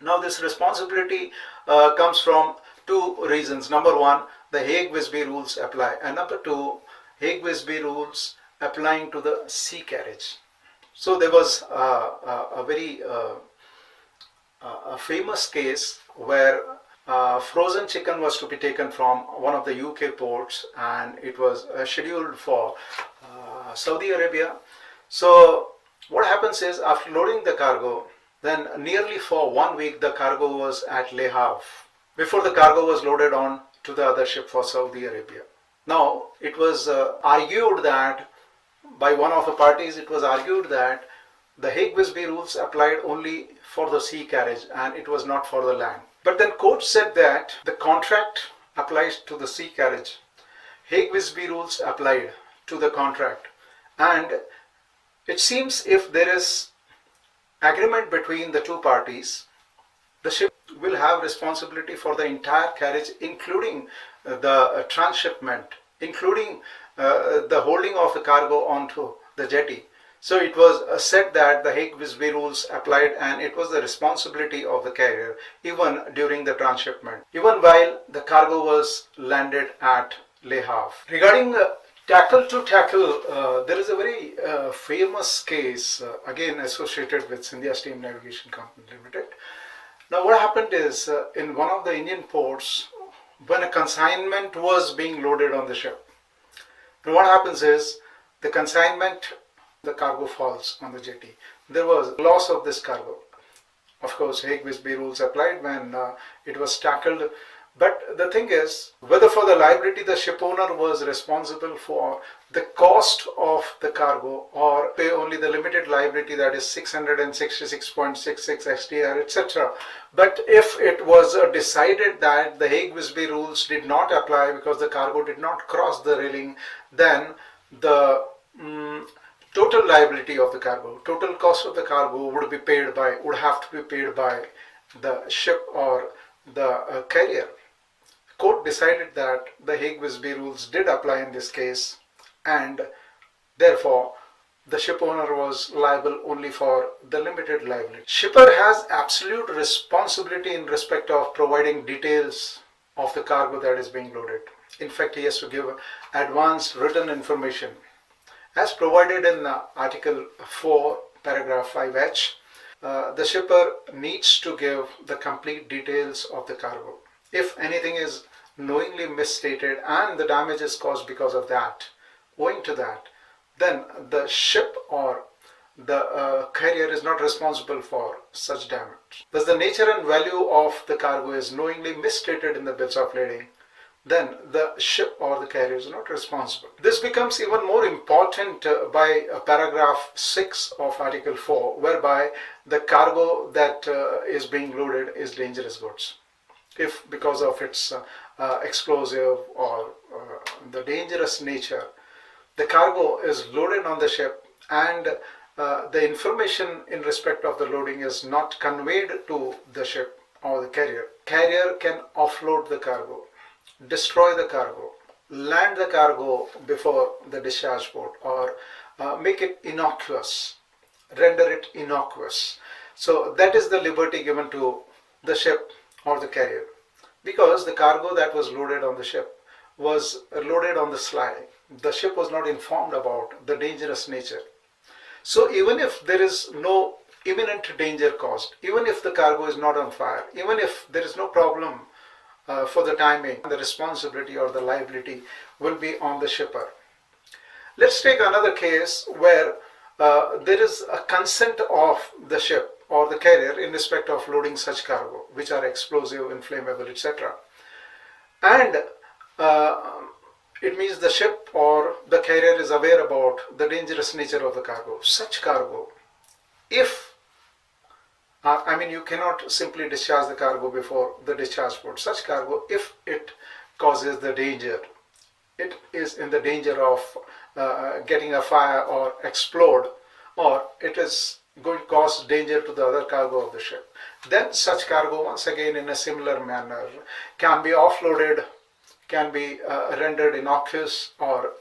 Now, this responsibility comes from two reasons. Number one, the Hague Visby Rules apply, and number two, Hague Visby Rules applying to the sea carriage. So there was a very famous case where frozen chicken was to be taken from one of the UK ports, and it was scheduled for Saudi Arabia. So what happens is, after loading the cargo, then nearly for 1 week the cargo was at Le Havre before the cargo was loaded on to the other ship for Saudi Arabia. Now, it was argued that by one of the parties, it was argued that the Hague Visby rules applied only for the sea carriage and it was not for the land. But then court said that the contract applies to the sea carriage. Hague Visby rules applied to the contract, and it seems if there is agreement between the two parties, the ship will have responsibility for the entire carriage, including the transshipment, including the holding of the cargo onto the jetty. So it was said that the Hague Visby rules applied, and it was the responsibility of the carrier even during the transshipment, even while the cargo was landed at Le Havre. Regarding tackle to tackle, there is a very famous case, again associated with India Steam Navigation Company Limited. Now what happened is, in one of the Indian ports, when a consignment was being loaded on the ship, and what happens is the consignment, the cargo falls on the jetty. There was loss of this cargo. Of course, Hague Visby rules applied when it was tackled. But the thing is, whether for the liability the ship owner was responsible for the cost of the cargo or pay only the limited liability, that is 666.66 STR, etc. But if it was decided that the Hague Visby rules did not apply because the cargo did not cross the railing, then the total liability of the cargo, total cost of the cargo would have to be paid by the ship or the carrier. Court decided that the Hague Visby rules did apply in this case, and therefore the ship owner was liable only for the limited liability. Shipper has absolute responsibility in respect of providing details of the cargo that is being loaded. In fact, he has to give advanced written information. As provided in Article 4, paragraph 5H, the shipper needs to give the complete details of the cargo. If anything is knowingly misstated and the damage is caused because of that, owing to that, then the ship or the carrier is not responsible for such damage. Thus, the nature and value of the cargo is knowingly misstated in the bills of lading, then the ship or the carrier is not responsible. This becomes even more important by paragraph 6 of Article 4, whereby the cargo that is being loaded is dangerous goods. If because of its explosive or the dangerous nature, the cargo is loaded on the ship and the information in respect of the loading is not conveyed to the ship or the carrier, carrier can offload the cargo, destroy the cargo, land the cargo before the discharge port, or make it innocuous, render it innocuous. So that is the liberty given to the ship or the carrier, because the cargo that was loaded on the ship was loaded on the sly. The ship was not informed about the dangerous nature. So even if there is no imminent danger caused, even if the cargo is not on fire, even if there is no problem for the timing, the responsibility or the liability will be on the shipper. Let's take another case where there is a consent of the ship or the carrier in respect of loading such cargo, which are explosive, inflammable, etc. And it means the ship or the carrier is aware about the dangerous nature of the cargo. Such cargo, if you cannot simply discharge the cargo before the discharge port. Such cargo, if it causes the danger, it is in the danger of getting a fire or explode, or it is going to cause danger to the other cargo of the ship, then such cargo, once again in a similar manner, can be offloaded, can be rendered innocuous, or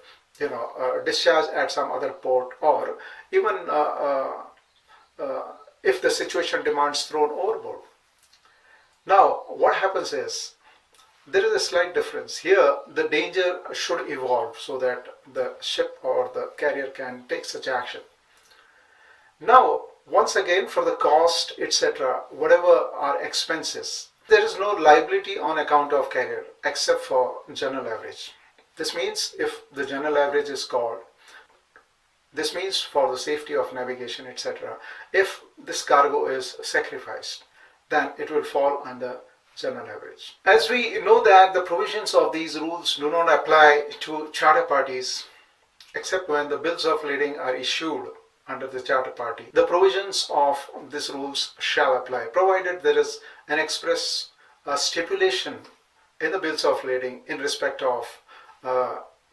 discharged at some other port, or even if the situation demands, thrown overboard. Now what happens is, there is a slight difference here. The danger should evolve so that the ship or the carrier can take such action. Now once again, for the cost, etc., whatever are expenses, there is no liability on account of carrier except for general average. This means if the general average is called, this means for the safety of navigation, etc. If this cargo is sacrificed, then it will fall under general average. As we know that the provisions of these rules do not apply to charter parties except when the bills of lading are issued under the charter party, the provisions of these rules shall apply, provided there is an express stipulation in the bills of lading in respect of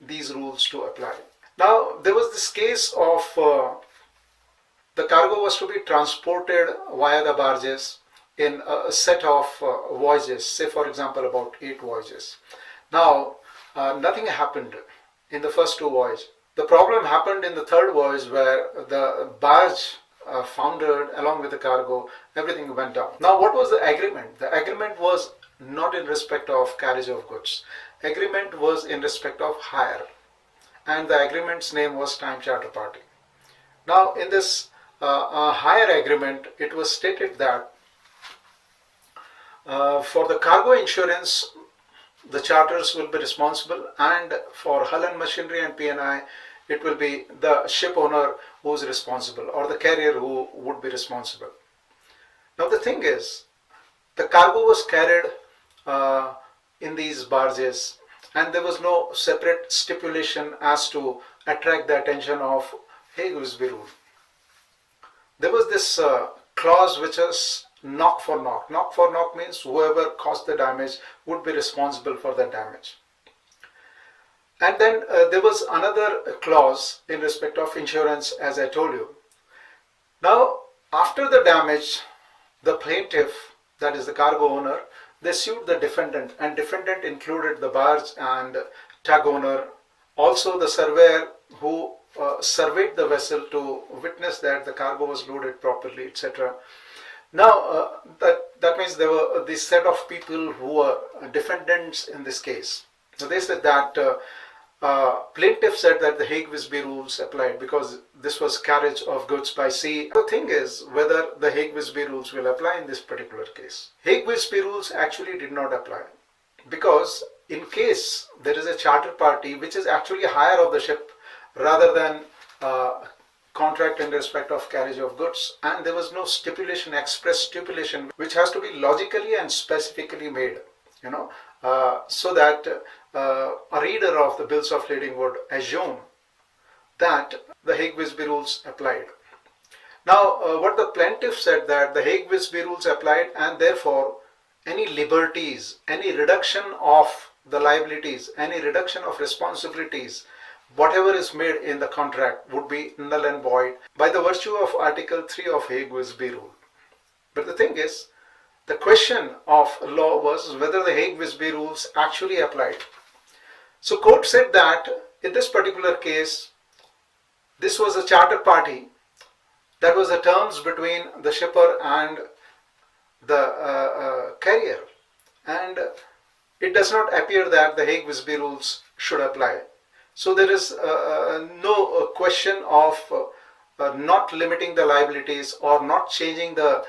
these rules to apply. Now there was this case of the cargo was to be transported via the barges in a set of voyages, say for example about 8 voyages. Now nothing happened in the first 2 voyages. The problem happened in the 3rd voyage, where the barge foundered along with the cargo, everything went down. Now what was the agreement? The agreement was not in respect of carriage of goods. Agreement was in respect of hire, and the agreement's name was time charter party. Now in this hire agreement, it was stated that for the cargo insurance, the charters will be responsible, and for hull and machinery and P&I, it will be the ship owner who is responsible, or the carrier who would be responsible. Now the thing is, the cargo was carried in these barges, and there was no separate stipulation as to attract the attention of Hague Visby Rule. There was this clause which is knock for knock. Knock for knock means whoever caused the damage would be responsible for the damage. And then there was another clause in respect of insurance, as I told you. Now after the damage, the plaintiff, that is the cargo owner, they sued the defendant, and defendant included the barge and tug owner, also the surveyor who surveyed the vessel to witness that the cargo was loaded properly, etc. Now that means there were this set of people who were defendants in this case. So they said that plaintiff said that the Hague Visby rules applied because this was carriage of goods by sea. The thing is whether the Hague Visby rules will apply in this particular case. Hague Visby rules actually did not apply, because in case there is a charter party which is actually a hire of the ship rather than contract in respect of carriage of goods, and there was no stipulation, express stipulation, which has to be logically and specifically made, so that a reader of the bills of lading would assume that the Hague Visby rules applied. Now what the plaintiff said, that the Hague Visby rules applied, and therefore any liberties, any reduction of the liabilities, any reduction of responsibilities, whatever is made in the contract would be null and void by the virtue of Article 3 of Hague Visby Rule. But the thing is, the question of law was whether the Hague Visby rules actually applied. So court said that in this particular case, this was a charter party, that was the terms between the shipper and the carrier, and it does not appear that the Hague Visby rules should apply. So there is no question of not limiting the liabilities or not changing the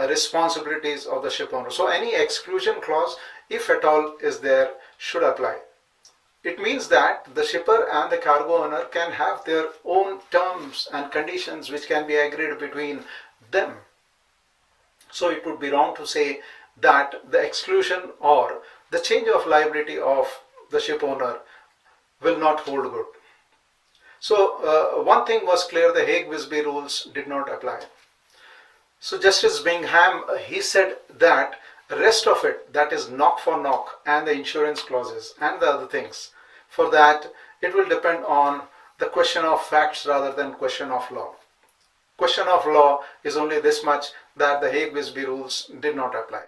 responsibilities of the ship owner. So any exclusion clause, if at all is there, should apply. It means that the shipper and the cargo owner can have their own terms and conditions which can be agreed between them. So it would be wrong to say that the exclusion or the change of liability of the ship owner will not hold good. So one thing was clear, the Hague-Visby rules did not apply. So Justice Bingham, he said that the rest of it, that is knock for knock and the insurance clauses and the other things, for that it will depend on the question of facts rather than question of law. Question of law is only this much, that the Hague-Visby rules did not apply.